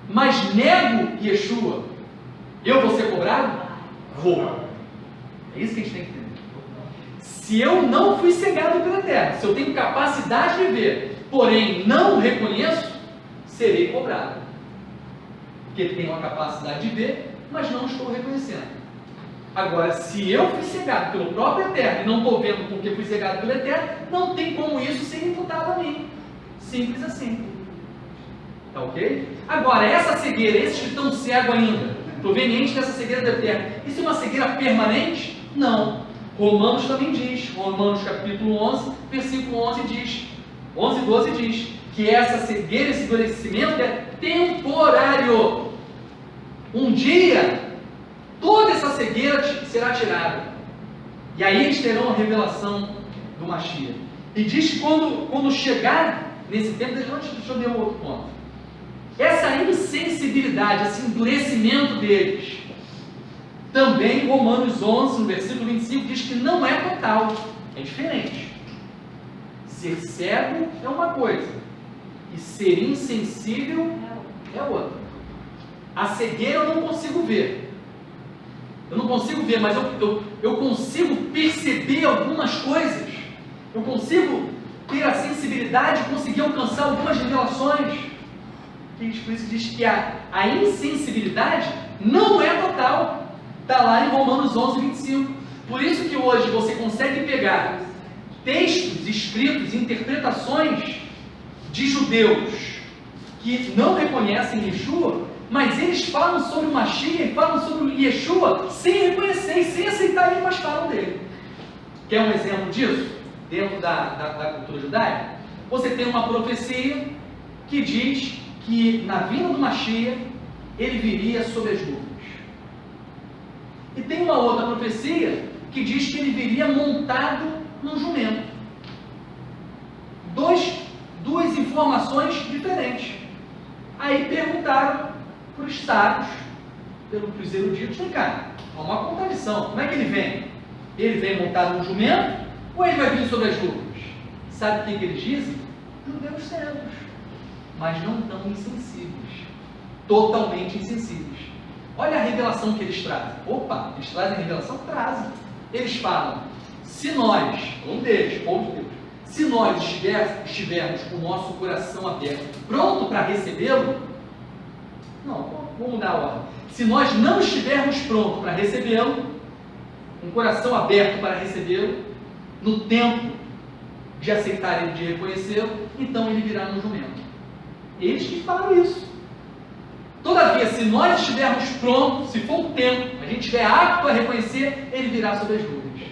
mas nego Yeshua, eu vou ser cobrado? Vou. É isso que a gente tem que entender. Se eu não fui cegado pela terra, se eu tenho capacidade de ver, porém não reconheço, serei cobrado. Porque tenho a capacidade de ver, mas não estou reconhecendo. Agora, se eu fui cegado pelo próprio Eterno e não estou vendo porque fui cegado pelo Eterno, não tem como isso ser imputado a mim. Simples assim. Tá ok? Agora, essa cegueira, esses que estão cegos ainda, proveniente dessa cegueira do Eterno, isso é uma cegueira permanente? Não. Romanos também diz, Romanos capítulo 11, versículo 11 diz, 11 e 12 diz, que essa cegueira, esse endurecimento é temporário. Um dia, toda essa cegueira será tirada. E aí eles terão a revelação do Mashiach. E diz que quando chegar nesse tempo, deixa eu ler um outro ponto. Essa insensibilidade, esse endurecimento deles, também Romanos 11, no versículo 25, diz que não é total, é diferente. Ser cego é uma coisa, e ser insensível é outra. A cegueira eu não consigo ver. Eu não consigo ver, mas eu consigo perceber algumas coisas. Eu consigo ter a sensibilidade de conseguir alcançar algumas revelações. Por isso que diz que a insensibilidade não é total. Está lá em Romanos 11, 25. Por isso que hoje você consegue pegar textos escritos, interpretações de judeus que não reconhecem Yeshua, mas eles falam sobre o Mashiach, falam sobre o Yeshua sem reconhecer e sem aceitar ele, mas falam dele. Quer um exemplo disso? Dentro da cultura judaica? Você tem uma profecia que diz que na vinda do Mashiach ele viria sobre as nuvens. E tem uma outra profecia que diz que ele viria montado num jumento. Duas informações diferentes. Aí perguntaram para os sábios, pelos eruditos, vem cá, há uma contradição, como é que ele vem? Ele vem montado num jumento ou ele vai vir sobre as nuvens? Sabe o que eles dizem? judeus cegos. Mas não tão insensíveis. Totalmente insensíveis. Olha a revelação que eles trazem. Opa, eles trazem a revelação? Trazem. Eles falam, se nós, um deles, povo de Deus, se nós estivermos com o nosso coração aberto, pronto para recebê-lo, não, vamos mudar a ordem. Se nós não estivermos prontos para recebê-lo, um coração aberto para recebê-lo, no tempo de aceitar ele, de reconhecê-lo, então ele virá no jumento. Eles que falam isso. Todavia, se nós estivermos prontos, se for o tempo, a gente estiver apto a reconhecer, ele virá sobre as nuvens.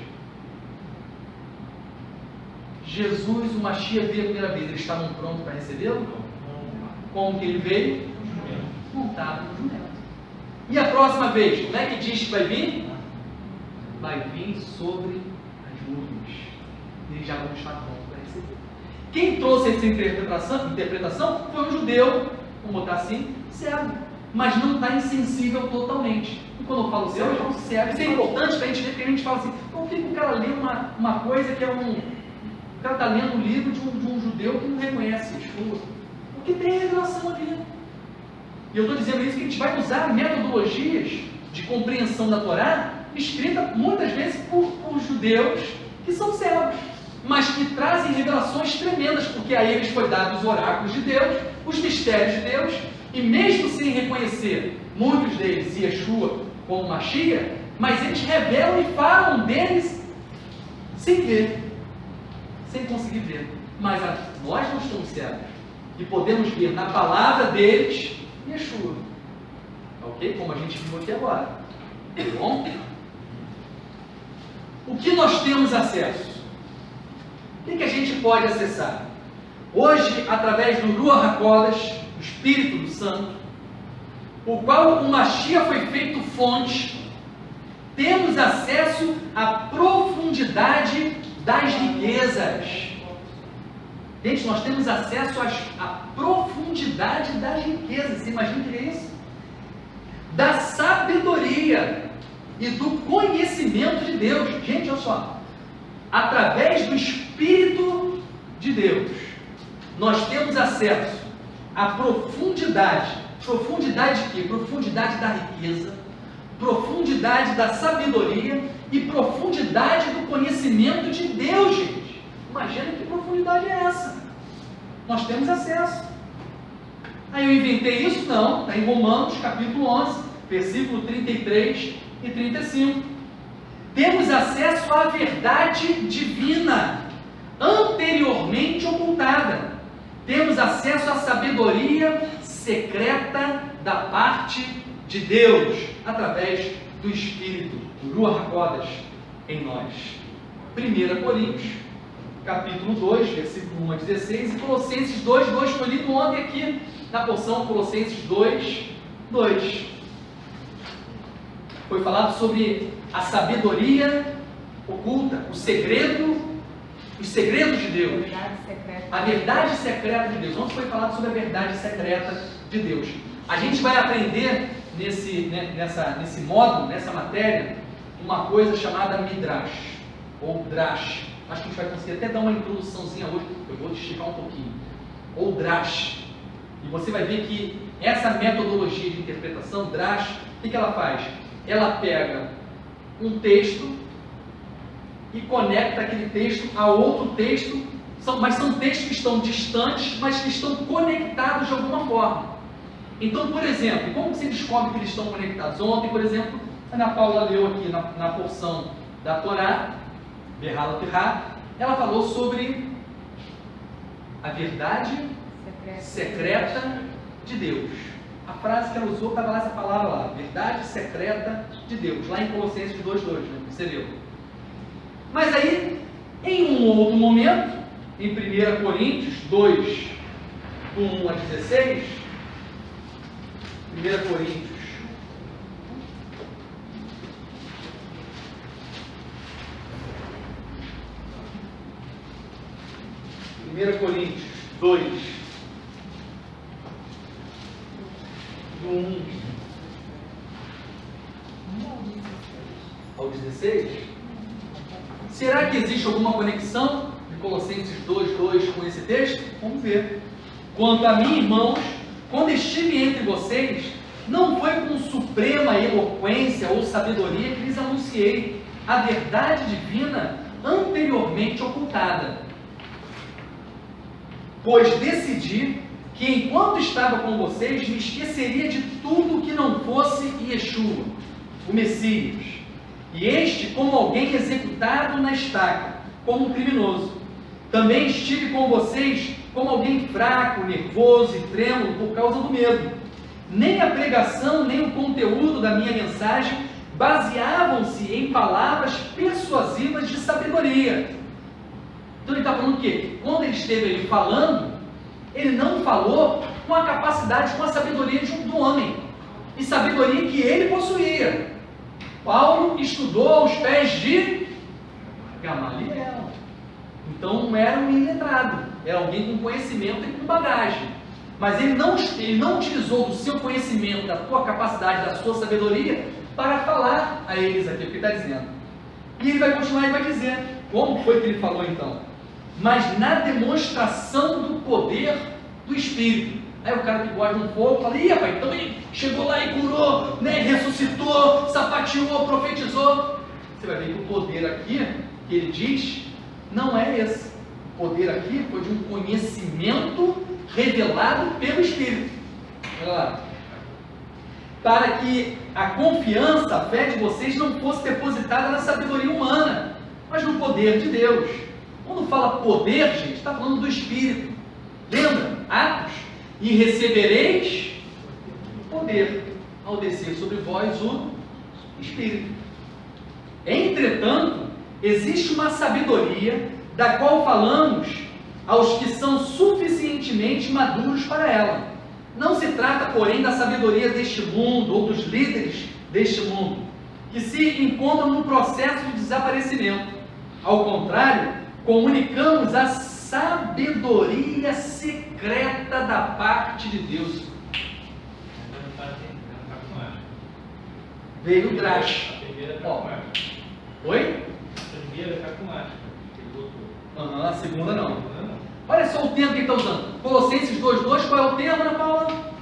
Jesus, o Mashiach, veio a primeira vez, eles estavam prontos para recebê-lo? Como que ele veio? Montado no jumento. E a próxima vez, como é que diz que vai vir? Vai vir sobre as nuvens. Eles já vão estar prontos para receber. Quem trouxe essa interpretação foi um judeu, vamos botar assim, cego, mas não está insensível totalmente. E quando eu falo cego, eu falo cego. Isso é importante para a gente ver, porque a gente fala assim, por que o cara lê uma coisa que é o cara está lendo um livro de um judeu que não reconhece Yeshua? Porque tem revelação ali. E eu estou dizendo isso que a gente vai usar metodologias de compreensão da Torá escrita muitas vezes por judeus que são cegos, mas que trazem revelações tremendas, porque a eles foi dado os oráculos de Deus, os mistérios de Deus, e mesmo sem reconhecer muitos deles Yeshua como Mashiach, mas eles revelam e falam deles sem ver, sem conseguir ver. Mas nós não estamos cegos e podemos ver na palavra deles Yeshua. Ok? Como a gente viu aqui agora. Tá bom? O que nós temos acesso? O que a gente pode acessar? Hoje, através do Ruach HaKodesh, o Espírito do Santo, o qual o Mashiach foi feito fonte, temos acesso à profundidade das riquezas. Gente, nós temos acesso à profundidade das riquezas. Você imagina o que é isso? Da sabedoria e do conhecimento de Deus. Gente, olha só. Através do Espírito de Deus, nós temos acesso à profundidade. Profundidade de quê? Profundidade da riqueza, profundidade da sabedoria e profundidade do conhecimento de Deus, gente. Imagina que profundidade é essa. Nós temos acesso. Aí eu inventei isso? Não. Está em Romanos, capítulo 11, versículo 33 e 35. Temos acesso à verdade divina, anteriormente ocultada. Temos acesso à sabedoria secreta da parte de Deus, através do Espírito, do Ruach HaKodesh, em nós. 1 Coríntios, capítulo 2, versículo 1 a 16, e Colossenses 2, 2, foi lido ontem aqui, na porção Colossenses 2, 2. Foi falado sobre a sabedoria oculta, os segredos de Deus. A verdade secreta de Deus. Ontem foi falado sobre a verdade secreta de Deus. A gente vai aprender nesse módulo, nessa matéria, uma coisa chamada Midrash, ou Drash. Acho que a gente vai conseguir até dar uma introduçãozinha hoje, eu vou esticar um pouquinho. Ou Drash. E você vai ver que essa metodologia de interpretação, Drash, o que ela faz? Ela pega um texto e conecta aquele texto a outro texto, mas são textos que estão distantes, mas que estão conectados de alguma forma. Então, por exemplo, como você descobre que eles estão conectados? Ontem, por exemplo, a Ana Paula leu aqui na porção da Torá, Behala Pirá, ela falou sobre a verdade secreta de Deus. A frase que ela usou estava lá, essa palavra lá, verdade secreta de Deus, lá em Colossenses 2:2, né? Você leu. Mas aí, em um outro momento, em 1 Coríntios 2, 1 a 16, 1 Coríntios 2, do 1 ao 16, será que existe alguma conexão de Colossenses 2:2 com esse texto? Vamos ver. Quanto a mim, irmãos, quando estive entre vocês, não foi com suprema eloquência ou sabedoria que lhes anunciei a verdade divina anteriormente ocultada. Pois decidi que enquanto estava com vocês, me esqueceria de tudo que não fosse Yeshua, o Messias, e este como alguém executado na estaca, como um criminoso. Também estive com vocês como alguém fraco, nervoso e trêmulo por causa do medo. Nem a pregação, nem o conteúdo da minha mensagem baseavam-se em palavras persuasivas de sabedoria. Então ele está falando que quando ele esteve ali falando, ele não falou com a capacidade, com a sabedoria do homem, e sabedoria que ele possuía. Paulo estudou aos pés de Gamaliel. Então não era um iletrado, era alguém com conhecimento e com bagagem. Mas ele não utilizou do seu conhecimento, da sua capacidade, da sua sabedoria, para falar a eles aqui o que está dizendo. E ele vai continuar e vai dizer, como foi que ele falou então? Mas na demonstração do poder do Espírito. Aí o cara que gosta de um fogo fala, ih rapaz, então ele chegou lá e curou, né, ressuscitou, sapateou, profetizou. Você vai ver que o poder aqui, que ele diz, não é esse. O poder aqui foi de um conhecimento revelado pelo Espírito. Olha lá. Para que a confiança, a fé de vocês não fosse depositada na sabedoria humana, mas no poder de Deus. Quando fala poder, gente, está falando do Espírito. Lembra? Atos. E recebereis poder ao descer sobre vós o Espírito. Entretanto, existe uma sabedoria da qual falamos aos que são suficientemente maduros para ela. Não se trata, porém, da sabedoria deste mundo ou dos líderes deste mundo, que se encontram no processo de desaparecimento. Ao contrário, comunicamos a sabedoria secreta da parte de Deus. Veio o Drash. Oi? A primeira está com aspas, ele botou. A segunda não. Olha só o termo que ele está usando. Colossenses 2:2, qual é o termo, Ana Paula?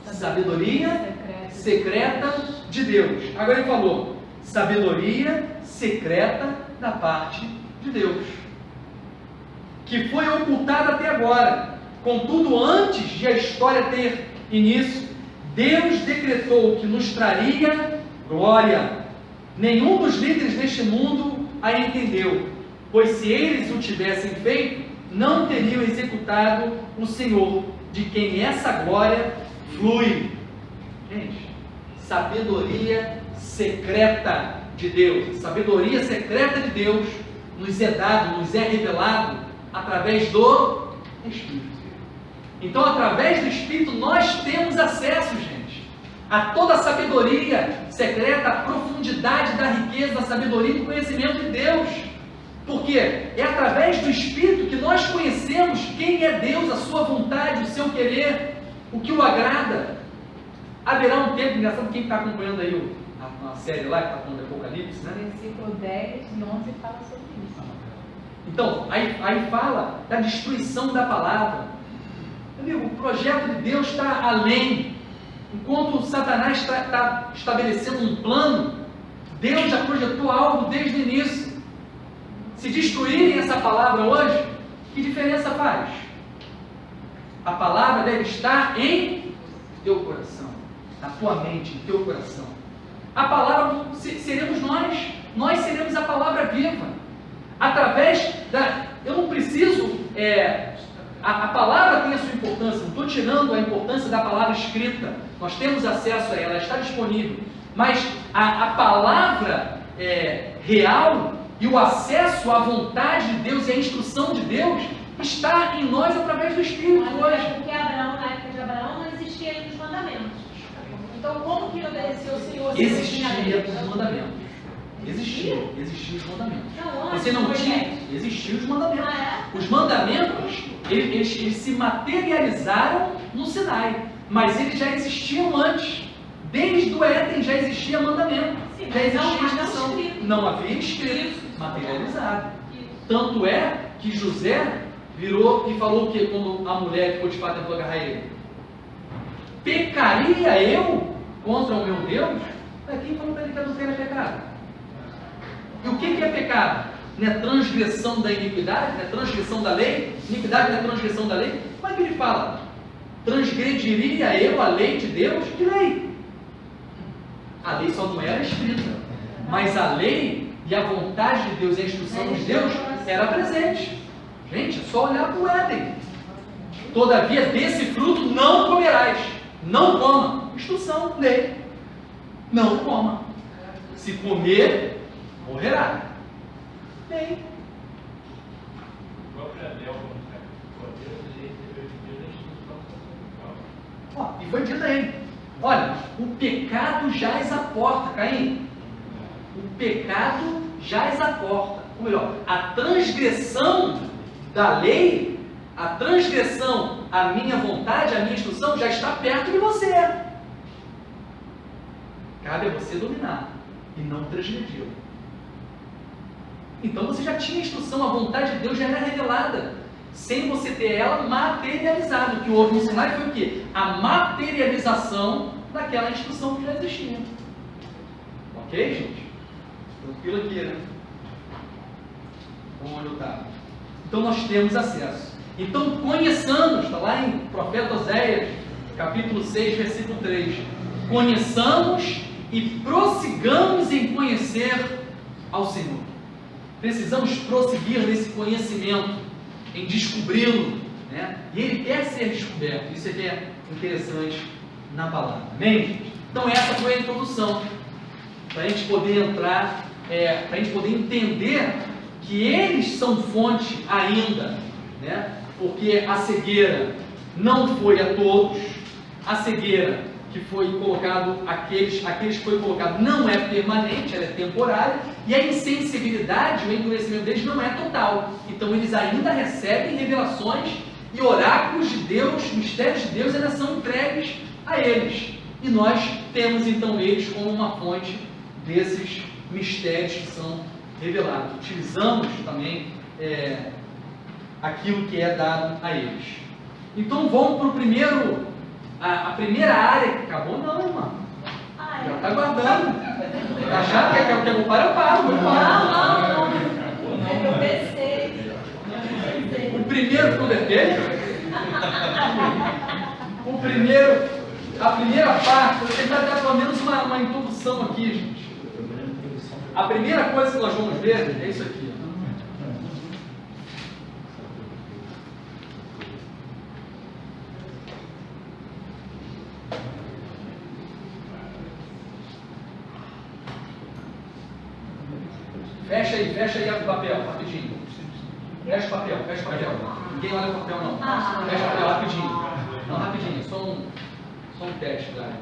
Sabedoria secreta de Deus. Agora ele falou, sabedoria secreta da parte de Deus, que foi ocultada até agora. Contudo, antes de a história ter início, Deus decretou que nos traria glória. Nenhum dos líderes deste mundo a entendeu, pois se eles o tivessem feito, não teriam executado o Senhor, de quem essa glória flui. Gente, sabedoria secreta de Deus. Sabedoria secreta de Deus nos é dado, nos é revelado através do Espírito. Então, através do Espírito, nós temos acesso, gente, a toda a sabedoria secreta, a profundidade da riqueza, da sabedoria e do conhecimento de Deus. Porque é através do Espírito que nós conhecemos quem é Deus, a sua vontade, o seu querer, o que o agrada. Haverá um tempo, engraçado, quem está acompanhando aí a série lá, que está falando do Apocalipse, né? Versículo 10 e 11 fala sobre isso. Então, aí fala da destruição da palavra. Amigo, o projeto de Deus está além. Enquanto Satanás está estabelecendo um plano, Deus já projetou algo desde o início. Se destruírem essa palavra hoje, que diferença faz? A palavra deve estar em teu coração, na tua mente, em teu coração. A palavra seremos nós seremos a palavra viva. Através da... Eu não preciso... A palavra tem a sua importância, não estou tirando a importância da palavra escrita. Nós temos acesso a ela, está disponível. Mas a palavra real e o acesso à vontade de Deus e à instrução de Deus está em nós através do Espírito hoje. Porque Abraão, na época de Abraão, não existia ainda os mandamentos. Então, como que ele obedeceu o Senhor? Existia os mandamentos. Existiam os mandamentos. Não, antes Você não foi tinha, dez. existiam os mandamentos. Ah, Os mandamentos, eles se materializaram no Sinai, mas eles já existiam antes. Desde o Éden já existia mandamento, Sim, já mas não existia instrução. escrito. Não havia escrito, materializado. Tanto é que José virou e falou o que quando a mulher de Potifar tentou agarrar ele? Pecaria eu contra o meu Deus? Mas quem falou para ele que adultério é pecado? E o que é pecado? Não é transgressão da iniquidade? Não é transgressão da lei? Iniquidade não é transgressão da lei? Como é que ele fala? Transgrediria eu a lei de Deus? Que lei? A lei só não era escrita, mas a lei e a vontade de Deus e a instrução de Deus era presente. Gente, é só olhar para o Éden. Todavia, desse fruto não comerás. Não coma. Instrução, lei. Não coma. Se comer, morrerá. Lei. O próprio Adel, quando Deus recebeu de Deus a instrução sacerdotal. E foi dito a ele: olha, o pecado jaz à porta, Caim. O pecado jaz à porta. Ou melhor, a transgressão da lei, a transgressão à minha vontade, à minha instrução, já está perto de você. Cabe a você dominar e não transgredir. Então você já tinha a instrução, a vontade de Deus já era revelada, sem você ter ela materializada. O que houve no Sinai foi o quê? A materialização daquela instrução que já existia. Ok, gente? Tranquilo aqui, né? Vamos onde eu estava. Então nós temos acesso. Então conheçamos, está lá em Profeta Oséias, capítulo 6, versículo 3. Conheçamos e prossigamos em conhecer ao Senhor. Precisamos prosseguir nesse conhecimento, em descobri-lo, né? E ele quer ser descoberto. Isso é que é interessante na palavra. Amém, gente? Então essa foi a introdução, para a gente poder entrar, para a gente poder entender que eles são fonte ainda, né? Porque a cegueira não foi a todos, a cegueira que foi colocado, aqueles que foi colocado não é permanente, ela é temporária, e a insensibilidade, o endurecimento deles não é total. Então eles ainda recebem revelações e oráculos de Deus, mistérios de Deus ainda são entregues a eles. E nós temos então eles como uma fonte desses mistérios que são revelados. Utilizamos também aquilo que é dado a eles. Então vamos para o primeiro, a primeira área. Acabou não, irmã? Já está guardando. Achar que eu vou parar, eu paro. Não. Eu pensei. O primeiro ficou perfeito? A primeira parte, vou tentar dar pelo menos uma introdução aqui, gente. A primeira coisa que nós vamos ver é isso aqui. Fecha aí o papel, rapidinho. Fecha o papel. Ninguém olha o papel, não. Fecha o papel, rapidinho. Não, rapidinho, só um teste, galera.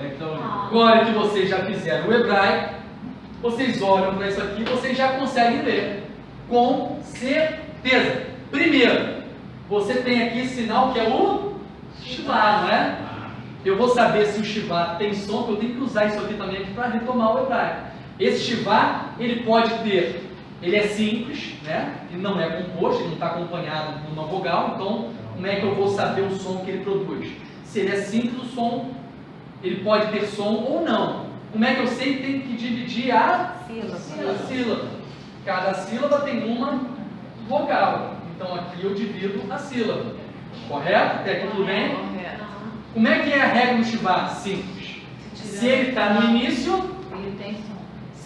Então, agora que vocês já fizeram o hebraico, vocês olham para isso aqui e vocês já conseguem ler. Com certeza. Primeiro, você tem aqui esse sinal que é o Shivá, não é? Eu vou saber se o Shivá tem som, porque eu tenho que usar isso aqui também para retomar o hebraico. Esse Shivá, ele pode ter, ele é simples, né? Ele não é composto, ele não está acompanhado por uma vogal, então como é que eu vou saber o som que ele produz? Se ele é simples, o som, ele pode ter som ou não. Como é que eu sei que tem que dividir a sílaba? Cada sílaba tem uma vogal, então aqui eu divido a sílaba, correto? Até aqui tudo bem? Correto. Como é que é a regra do Shivá? Simples. Se ele está no início, Ele tem som.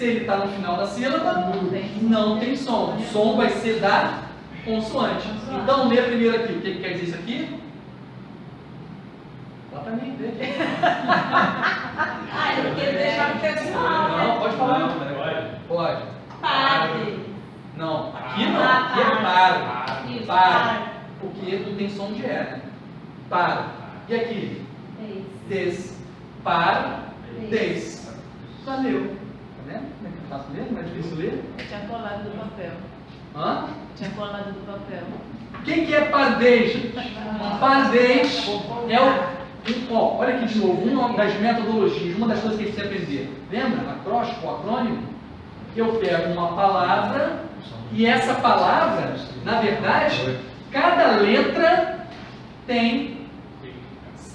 se ele está no final da sílaba, não tem som. O som vai ser da consoante. Então, lê primeiro aqui. O que quer dizer isso aqui? Lá para mim, vê. Eu queria deixar o pessoal. Não, pode falar. Pode. Pode. Padre. Não, aqui não. Aqui é para. Isso, Para. Porque não tem som de E, né? Para. E aqui? Des. Para. Des. Valeu. Tá vendo? Como é que eu faço ler? Não é difícil ler? Eu tinha colado do papel. Hã? Tinha colado do papel. O que é pardês, gente? Pardês é olha aqui de novo, uma das metodologias, uma das coisas que a gente precisa aprender. Lembra? Acróstico, acrônimo? Eu pego uma palavra E essa palavra, na verdade, cada letra tem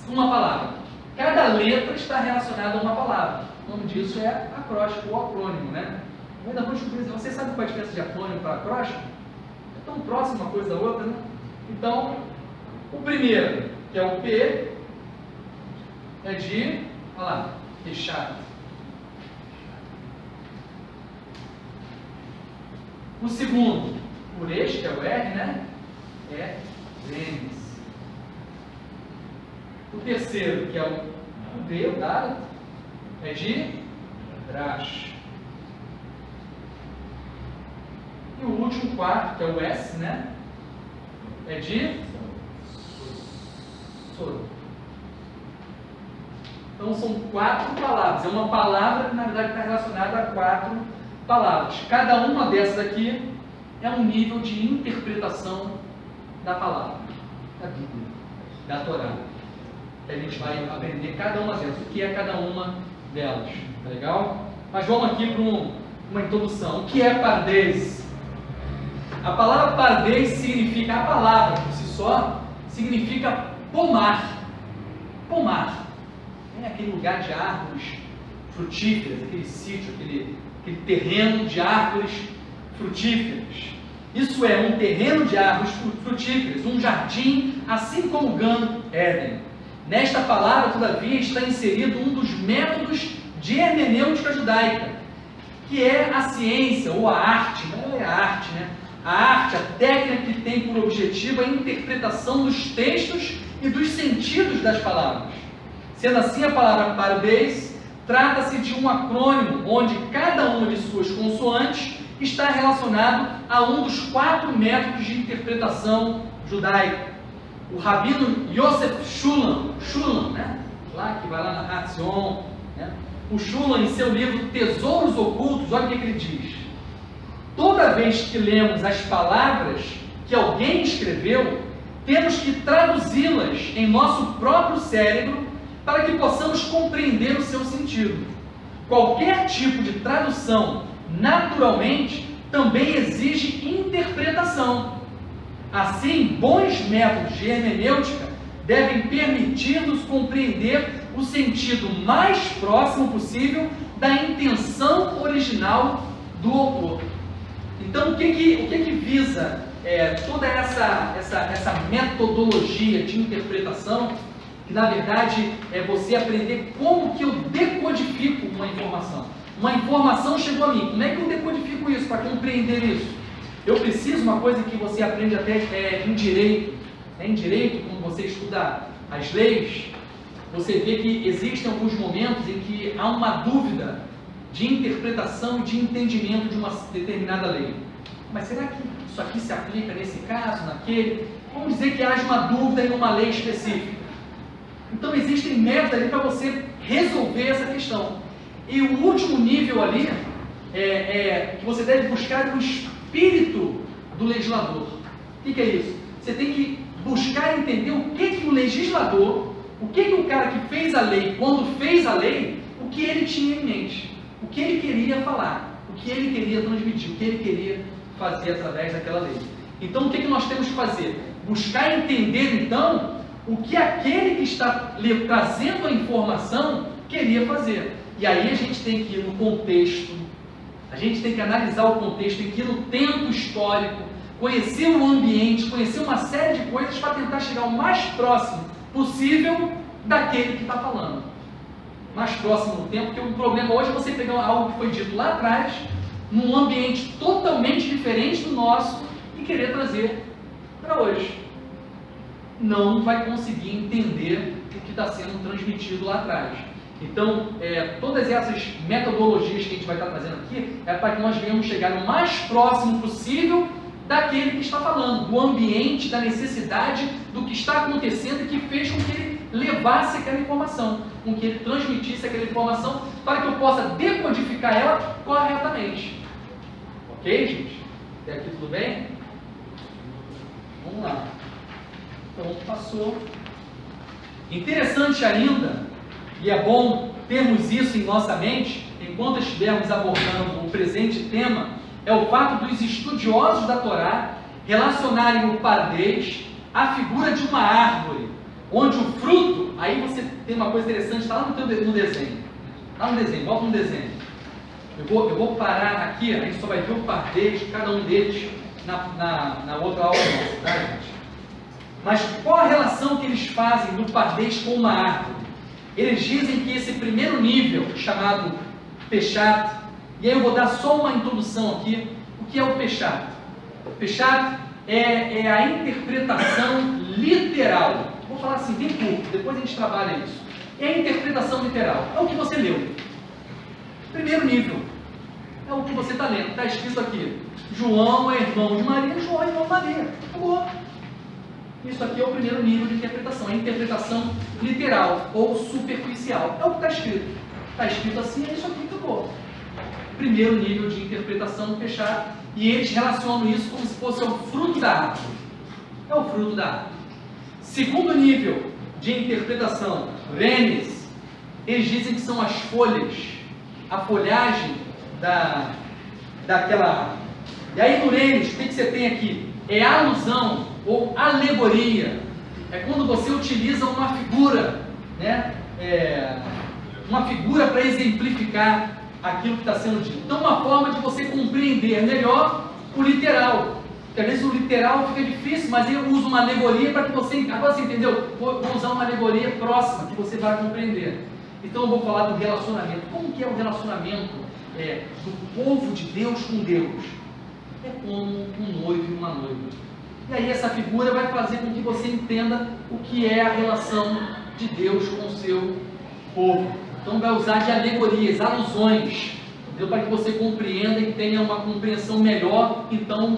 uma palavra. Cada letra está relacionada a uma palavra. O nome disso é acróstico ou acrônimo, né? Eu ainda vou descobrir, você sabe qual é a diferença de acrônimo para acróstico? É tão próximo uma coisa da outra, né? Então, o primeiro, que é o P, é de, olha lá, fechado. O segundo, por este, que é o R, né? É Remes. O terceiro, que é o D, o Dalet, é de Drash. E o último, quarto, que é o S, né? É de Soro. Então são 4 palavras. É uma palavra que na verdade está relacionada a 4 palavras. Cada uma dessas aqui é um nível de interpretação da palavra, da Bíblia, da Torá. A gente vai aprender cada uma delas, o que é cada uma delas. Tá legal? Mas vamos aqui para uma introdução. O que é Pardes? A palavra Pardes significa, a palavra por si só, significa pomar. Pomar. É aquele lugar de árvores frutíferas, aquele sítio, aquele terreno de árvores frutíferas. Isso é um terreno de árvores frutíferas, um jardim, assim como Gan Eden. Nesta palavra, todavia, está inserido um dos métodos de hermenêutica judaica, que é a ciência ou a arte, não é a arte, né? A arte, a técnica que tem por objetivo a interpretação dos textos e dos sentidos das palavras. Sendo assim, a palavra Pardes trata-se de um acrônimo onde cada uma de suas consoantes está relacionado a um dos 4 métodos de interpretação judaica. O rabino Yosef Shulam, né? Lá que vai lá na Hatzion, né? O Shulam, em seu livro Tesouros Ocultos, olha o que ele diz. Toda vez que lemos as palavras que alguém escreveu, temos que traduzi-las em nosso próprio cérebro para que possamos compreender o seu sentido. Qualquer tipo de tradução, naturalmente, também exige interpretação. Assim, bons métodos de hermenêutica devem permitir-nos compreender o sentido mais próximo possível da intenção original do autor. Então, o que visa toda essa metodologia de interpretação, que na verdade é você aprender como que eu decodifico uma informação. Uma informação chegou a mim, como é que eu decodifico isso para compreender isso? Eu preciso, uma coisa que você aprende até em direito, né? Em direito, quando você estuda as leis, você vê que existem alguns momentos em que há uma dúvida de interpretação e de entendimento de uma determinada lei. Mas será que isso aqui se aplica nesse caso, naquele? Vamos dizer que haja uma dúvida em uma lei específica. Então existem métodos ali para você resolver essa questão. E o último nível ali que você deve buscar o espírito do legislador. O que é isso? Você tem que buscar entender o que o legislador, o que o cara que fez a lei, quando fez a lei, o que ele tinha em mente, o que ele queria falar, o que ele queria transmitir, o que ele queria fazer através daquela lei. Então o que nós temos que fazer? Buscar entender então o que aquele que está trazendo a informação queria fazer. E aí a gente tem que ir no contexto, a gente tem que analisar o contexto, tem que ir no tempo histórico, conhecer o ambiente, conhecer uma série de coisas para tentar chegar o mais próximo possível daquele que está falando. Mais próximo no tempo, porque o problema hoje é você pegar algo que foi dito lá atrás, num ambiente totalmente diferente do nosso, e querer trazer para hoje. Não vai conseguir entender o que está sendo transmitido lá atrás. Então, todas essas metodologias que a gente vai estar trazendo aqui é para que nós venhamos chegar o mais próximo possível daquele que está falando, do ambiente, da necessidade, do que está acontecendo e que fez com que ele levasse aquela informação, com que ele transmitisse aquela informação, para que eu possa decodificar ela corretamente. Ok, gente? Até aqui tudo bem? Vamos lá. Então, passou. Interessante ainda, e é bom termos isso em nossa mente, enquanto estivermos abordando o presente tema, é o fato dos estudiosos da Torá relacionarem o pardês à figura de uma árvore, onde o fruto, aí você tem uma coisa interessante, está lá no desenho. Lá no desenho, volta no desenho. Eu vou parar aqui, a gente só vai ver o pardês, cada um deles, na outra aula nossa, tá, gente? Mas qual a relação que eles fazem do pardês com uma árvore? Eles dizem que esse primeiro nível, chamado Peshat, e aí eu vou dar só uma introdução aqui, o que é o Peshat? O Peshat é a interpretação literal. Vou falar assim, bem curto, depois a gente trabalha isso. É a interpretação literal, é o que você leu. Primeiro nível, é o que você está lendo, está escrito aqui. João é irmão de Maria, João é irmão de Maria. Acabou. Isso aqui é o primeiro nível de interpretação, a interpretação literal ou superficial. É o que está escrito. Está escrito assim, é isso aqui, acabou. Primeiro nível de interpretação fechado, e eles relacionam isso como se fosse o fruto da árvore. É o fruto da árvore. Segundo nível de interpretação, Renes, eles dizem que são as folhas, a folhagem daquela árvore. E aí no Renes, o que você tem aqui? É alusão ou alegoria. É quando você utiliza uma figura, né? Uma figura para exemplificar aquilo que está sendo dito. Então, uma forma de você compreender melhor o literal. Porque às vezes o literal fica difícil, mas eu uso uma alegoria para que você... Agora você entendeu? Vou usar uma alegoria próxima que você vai compreender. Então eu vou falar do relacionamento. Como que é o relacionamento do povo de Deus com Deus? É como um noivo e uma noiva. E aí essa figura vai fazer com que você entenda o que é a relação de Deus com o seu povo. Então vai usar de alegorias, alusões, entendeu? Para que você compreenda e tenha uma compreensão melhor, então,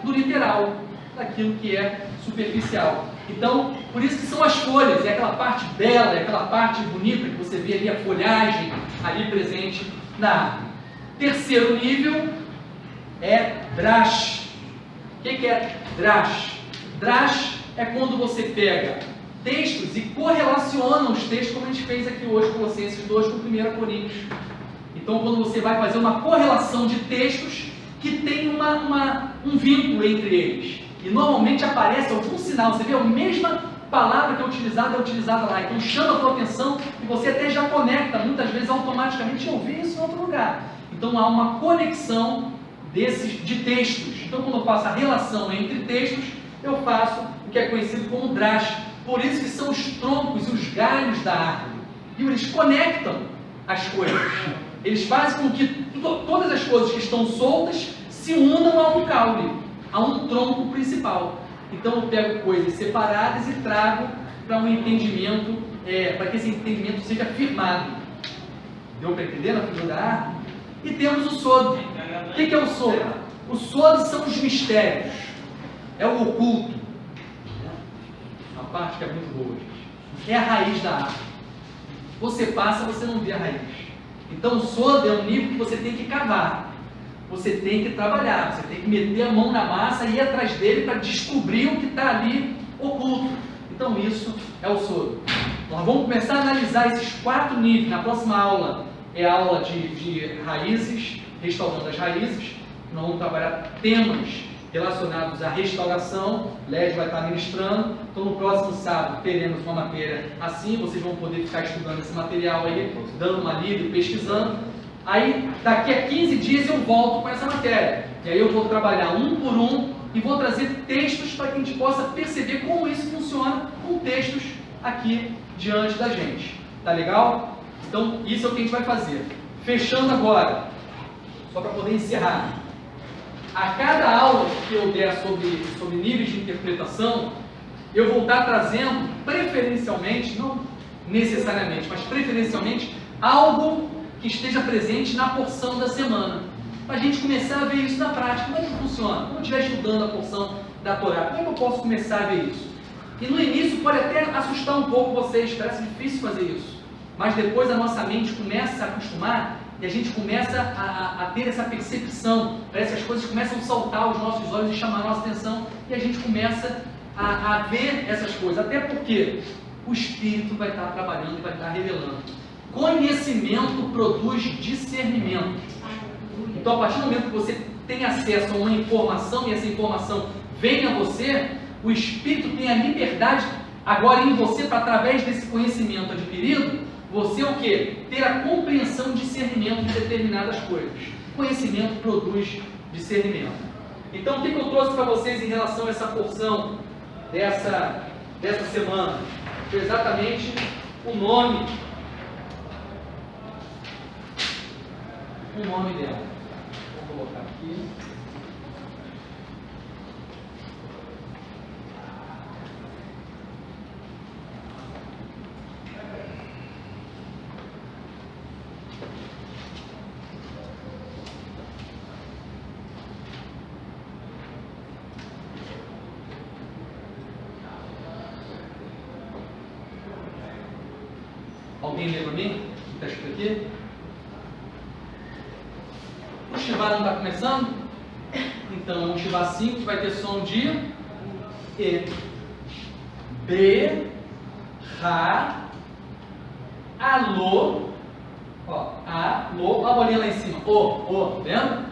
do literal, daquilo que é superficial. Então, por isso que são as folhas, é aquela parte bela, é aquela parte bonita que você vê ali, a folhagem ali presente na árvore. Terceiro nível é drash. O que é drash? Drash é quando você pega textos e correlaciona os textos, como a gente fez aqui hoje, Colossenses 2 com 1 Coríntios. Então, quando você vai fazer uma correlação de textos que tem um vínculo entre eles, e normalmente aparece algum sinal, você vê a mesma palavra que é utilizada lá, então chama a sua atenção e você até já conecta, muitas vezes automaticamente, eu vi isso em outro lugar. Então há uma conexão de textos. Então, quando eu faço a relação entre textos, eu faço o que é conhecido como drash. Por isso que são os troncos e os galhos da árvore. E eles conectam as coisas. Eles fazem com que todas as coisas que estão soltas se unam a um caule, a um tronco principal. Então eu pego coisas separadas e trago para um entendimento, para que esse entendimento seja firmado. Deu para entender na figura da árvore? E temos o sod. O que é o sod? O sod são os mistérios. É o oculto. Uma parte que é muito boa, gente. É a raiz da árvore. Você passa, você não vê a raiz. Então o sod é um nível que você tem que cavar. Você tem que trabalhar, você tem que meter a mão na massa e ir atrás dele para descobrir o que está ali oculto. Então isso é o sod. Nós vamos começar a analisar esses 4 níveis. Na próxima aula é a aula de raízes, restaurando as raízes. Nós vamos trabalhar temas relacionados à restauração. Lédio vai estar ministrando. Então no próximo sábado teremos uma matéria assim. Vocês vão poder ficar estudando esse material aí, dando uma lida e pesquisando. Aí, daqui a 15 dias eu volto com essa matéria. E aí eu vou trabalhar um por um e vou trazer textos para que a gente possa perceber como isso funciona com textos aqui diante da gente. Tá legal? Então, isso é o que a gente vai fazer. Fechando agora, só para poder encerrar. A cada aula que eu der sobre níveis de interpretação, eu vou estar trazendo, preferencialmente, não necessariamente, mas preferencialmente, algo que esteja presente na porção da semana, para a gente começar a ver isso na prática. Como é que funciona? Quando eu estiver estudando a porção da Torá, como é que eu posso começar a ver isso? E no início pode até assustar um pouco vocês, parece difícil fazer isso, mas depois a nossa mente começa a acostumar e a gente começa a ter essa percepção, parece que as coisas começam a saltar aos nossos olhos e chamar a nossa atenção, e a gente começa a ver essas coisas, até porque o Espírito vai estar trabalhando e vai estar revelando. Conhecimento produz discernimento. Então, a partir do momento que você tem acesso a uma informação e essa informação vem a você, o Espírito tem a liberdade agora em você, para através desse conhecimento adquirido, você o quê? Ter a compreensão e discernimento de determinadas coisas. Conhecimento produz discernimento. Então, o que eu trouxe para vocês em relação a essa porção dessa semana? Foi exatamente o nome dela. Vou colocar aqui. Alguém lê para mim? O que está escrito aqui? O Shivá não está começando? Então, o Shivá 5 vai ter som de E, B, Ra, Alô, ó, Alô, a bolinha lá em cima, O, vendo?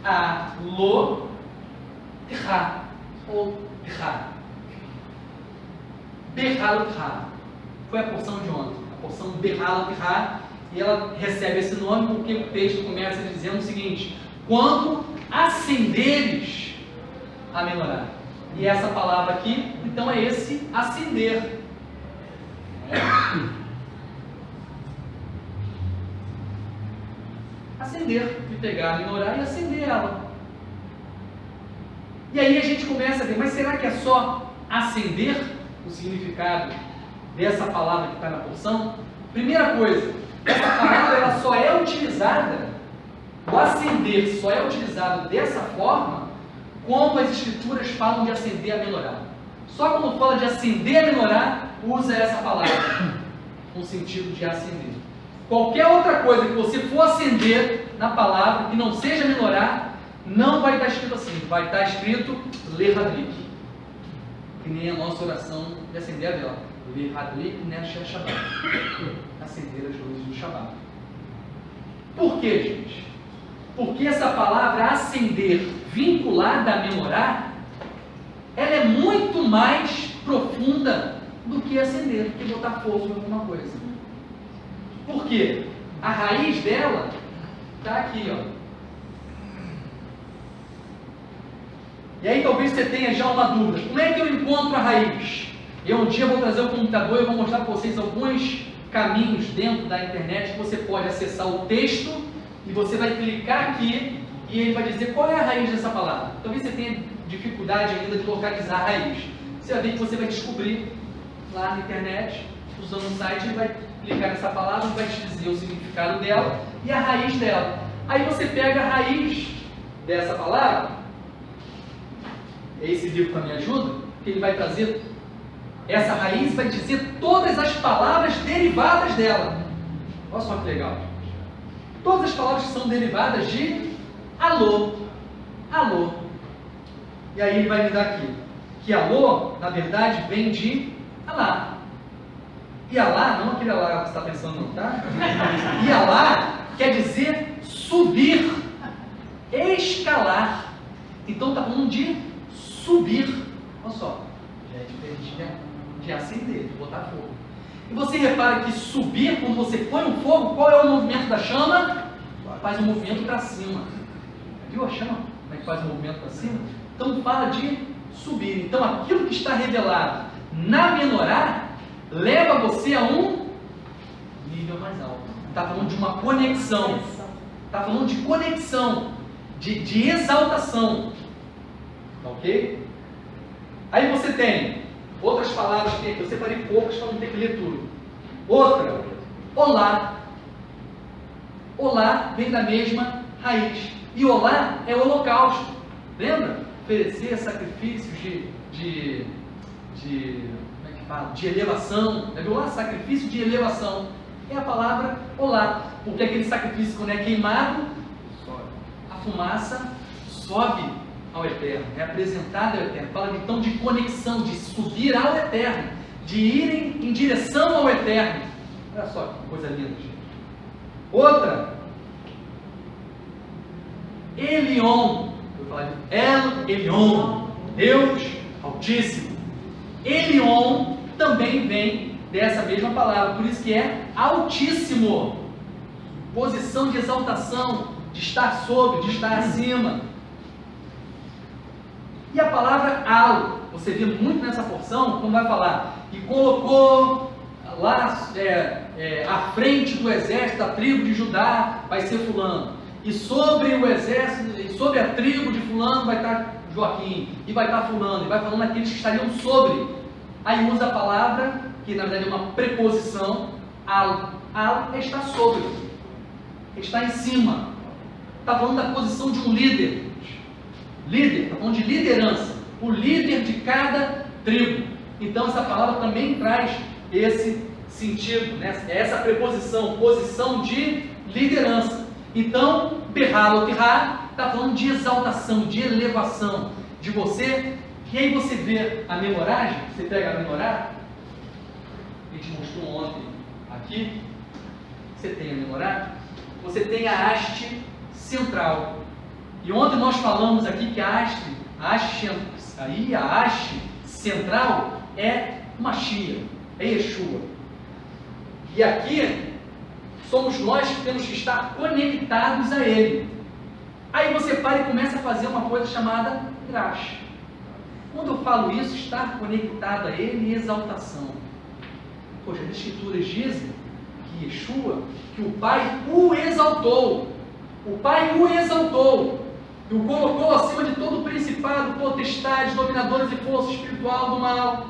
Alô, Ra, ou Ra, Berralo Ra, foi a porção de ontem. Porção Berralo Ra, e ela recebe esse nome porque o texto começa dizendo o seguinte: quando acenderes a menorá. E essa palavra aqui, então, é esse acender. Acender, de pegar a menorá e acender ela. E aí a gente começa a ver, mas será que é só acender o significado dessa palavra que está na porção? Primeira coisa, essa palavra ela só é utilizada, o acender só é utilizado dessa forma quando as escrituras falam de acender a menorá. Só quando fala de acender a menorá, usa essa palavra no sentido de acender. Qualquer outra coisa que você for acender na palavra, que não seja menorá, não vai estar escrito assim, vai estar escrito lehadlik, que nem a nossa oração de acender a vela. Lehadlik neshel Shabbat, acender as luzes do Shabbat. Por quê, gente? Porque essa palavra acender, vinculada a menorá, ela é muito mais profunda do que acender, do que botar fogo em alguma coisa. Por quê? A raiz dela está aqui, ó. E aí talvez você tenha já uma dúvida: como é que eu encontro a raiz? Eu um dia vou trazer o computador e vou mostrar para vocês alguns caminhos dentro da internet que você pode acessar o texto e você vai clicar aqui e ele vai dizer qual é a raiz dessa palavra. Talvez você tenha dificuldade ainda de localizar a raiz. Você vai ver que você vai descobrir lá na internet, usando o site, ele vai clicar nessa palavra, vai te dizer o significado dela e a raiz dela. Aí você pega a raiz dessa palavra, esse livro também ajuda, que ele vai trazer essa raiz, vai dizer todas as palavras derivadas dela. Olha só que legal. Todas as palavras que são derivadas de alô, alô. E aí ele vai me dar aqui que alô, na verdade, vem de Alá. E Alá, não aquele Alá que você está pensando, não, tá? E Alá quer dizer subir, escalar. Então está falando de subir. Olha só, já é diferente de acender, de botar fogo. E você repara que subir, quando você põe um fogo, qual é o movimento da chama? Faz um movimento para cima. Viu a chama? Como é que faz o movimento para cima? Então fala de subir. Então aquilo que está revelado na menorá leva você a um nível mais alto. Está falando de uma conexão. Está falando de conexão, de exaltação. Ok? Aí você tem outras palavras que eu separei poucas para não ter que ler tudo. Outra, olá. Olá vem da mesma raiz. E olá é holocausto. Lembra? Oferecer sacrifícios de como é que fala? De elevação. Viu lá? Sacrifício de elevação. É a palavra olá. Porque aquele sacrifício, quando é queimado, a fumaça sobe ao Eterno, é apresentado ao Eterno. Fala então de conexão, de subir ao Eterno, de ir em direção ao Eterno. Olha só que coisa linda, gente. Outra, Elion. Eu vou falar de El Elyon, Deus Altíssimo. Elion também vem dessa mesma palavra, por isso que é Altíssimo. Posição de exaltação, de estar sobre, de estar acima. E a palavra Al, você vê muito nessa porção, quando vai falar, e colocou lá à frente do exército da tribo de Judá, vai ser fulano. E sobre o exército, e sobre a tribo de fulano vai estar Joaquim, e vai estar fulano, e vai falando aqueles que estariam sobre. Aí usa a palavra, que na verdade é uma preposição, Al. Al é estar sobre, está em cima. Está falando da posição de um líder. Líder, está falando de liderança. O líder de cada tribo. Então essa palavra também traz esse sentido, né? Essa preposição, posição de liderança. Então, Berhalotihá está falando de exaltação, de elevação, de você. E aí você vê a menoragem, você pega a menorá, a gente mostrou ontem aqui, você tem a menorá, você tem a haste central. E ontem nós falamos aqui que a haste central é Mashiach, é Yeshua. E aqui somos nós que temos que estar conectados a Ele. Aí você para e começa a fazer uma coisa chamada Drash. Quando eu falo isso, estar conectado a Ele e exaltação. Poxa, as Escrituras dizem que Yeshua, que o Pai o exaltou. O Pai o exaltou. E o colocou acima de todo principado, potestade, dominadores e força espiritual do mal.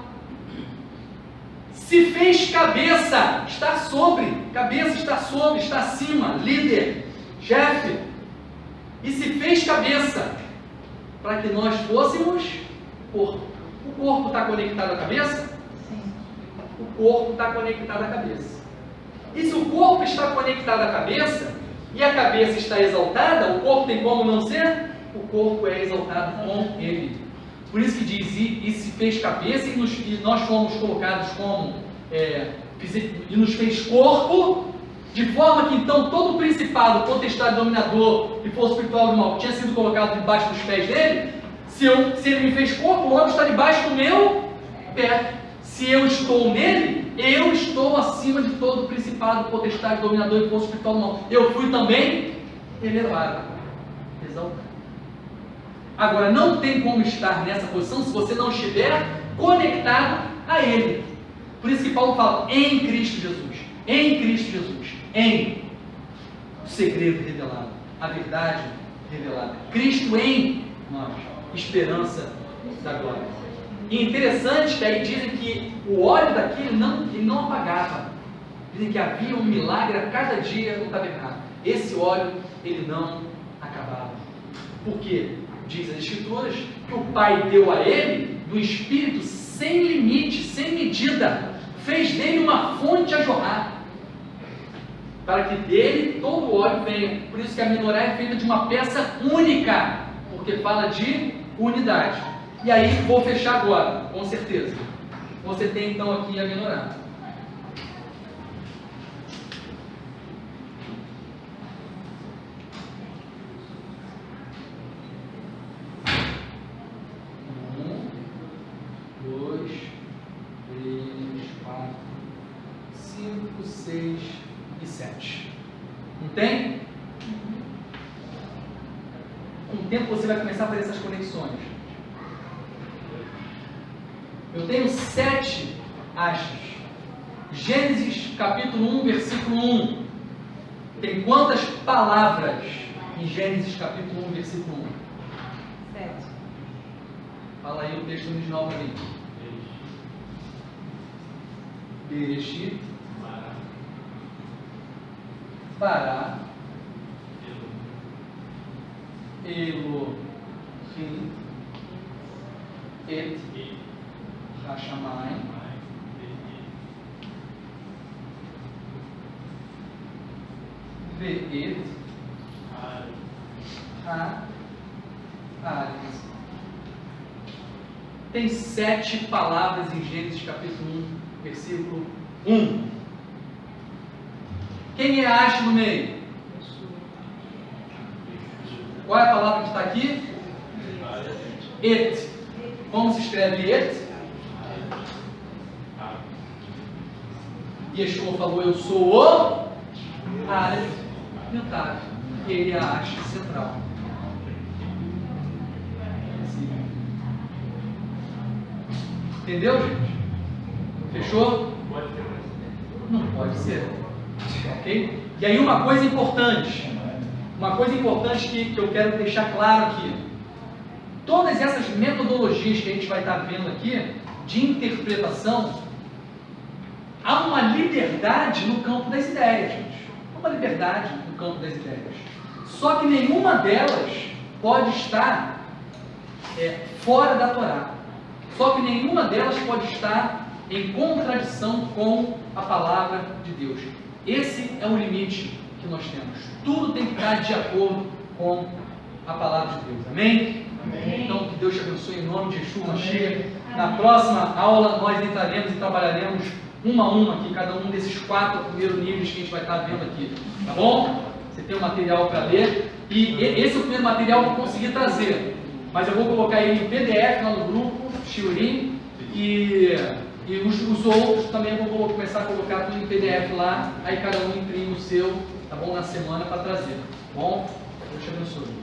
Se fez cabeça, está sobre, cabeça está sobre, está acima, líder, chefe. E se fez cabeça, para que nós fôssemos corpo. O corpo está conectado à cabeça? Sim. O corpo está conectado à cabeça. E se o corpo está conectado à cabeça, e a cabeça está exaltada, o corpo tem como não ser? O corpo é exaltado com ele. Por isso que diz, e se fez cabeça, e nós fomos colocados como, e nos fez corpo, de forma que então todo principado, potestade, dominador e força espiritual do mal tinha sido colocado debaixo dos pés dele. Se ele me fez corpo, logo está debaixo do meu pé. Se eu estou nele, eu estou acima de todo principado, potestade, dominador e força espiritual do mal. Eu fui também elevado, exaltado. Agora, não tem como estar nessa posição se você não estiver conectado a Ele. Por isso que Paulo fala, em Cristo Jesus. Em Cristo Jesus. Em o segredo revelado. A verdade revelada. Cristo em nós. Esperança da glória. E interessante que aí dizem que o óleo daqui ele não apagava. Dizem que havia um milagre a cada dia no tabernáculo. Esse óleo ele não acabava. Por quê? Diz as Escrituras que o Pai deu a ele do Espírito sem limite, sem medida, fez dele uma fonte a jorrar, para que dele todo o óleo venha. Por isso que a menorá é feita de uma peça única, porque fala de unidade. E aí vou fechar agora, com certeza. Você tem então aqui a menorá. Não tem? Com o tempo você vai começar a fazer essas conexões. Eu tenho 7 hastes. Gênesis capítulo 1, versículo 1. Tem quantas palavras em Gênesis capítulo 1, versículo 1? 7. Fala aí o texto original para mim. Bereshit, Bará, Elohim, Et, Hashamayim, Ve'et, Ha-Ares. Tem 7 palavras em Gênesis capítulo 1, versículo 1. Quem é Ash no meio? Qual é a palavra que está aqui? Et. Como se escreve et? Yeshua falou, eu sou o Aleph e o Tav. Ele é a haste central. Entendeu, gente? Fechou? Pode ter precedente. Não pode ser. Ok? E aí uma coisa importante que eu quero deixar claro aqui. Todas essas metodologias que a gente vai estar vendo aqui, de interpretação, há uma liberdade no campo das ideias, gente. Há uma liberdade no campo das ideias. Só que nenhuma delas pode estar fora da Torá. Só que nenhuma delas pode estar em contradição com a palavra de Deus. Esse é o limite que nós temos. Tudo tem que estar de acordo com a palavra de Deus. Amém? Amém. Então, que Deus te abençoe em nome de Yeshua Mashiach. Na próxima aula, nós entraremos e trabalharemos uma a uma aqui, cada um desses 4 primeiros níveis que a gente vai estar vendo aqui. Tá bom? Você tem um material para ler. E esse é o primeiro material que eu consegui trazer. Mas eu vou colocar ele em PDF lá no grupo, Shiurim, e os outros também eu vou começar a colocar tudo em PDF lá, aí cada um imprime o seu, tá bom? Na semana para trazer, tá bom? Deus te abençoe.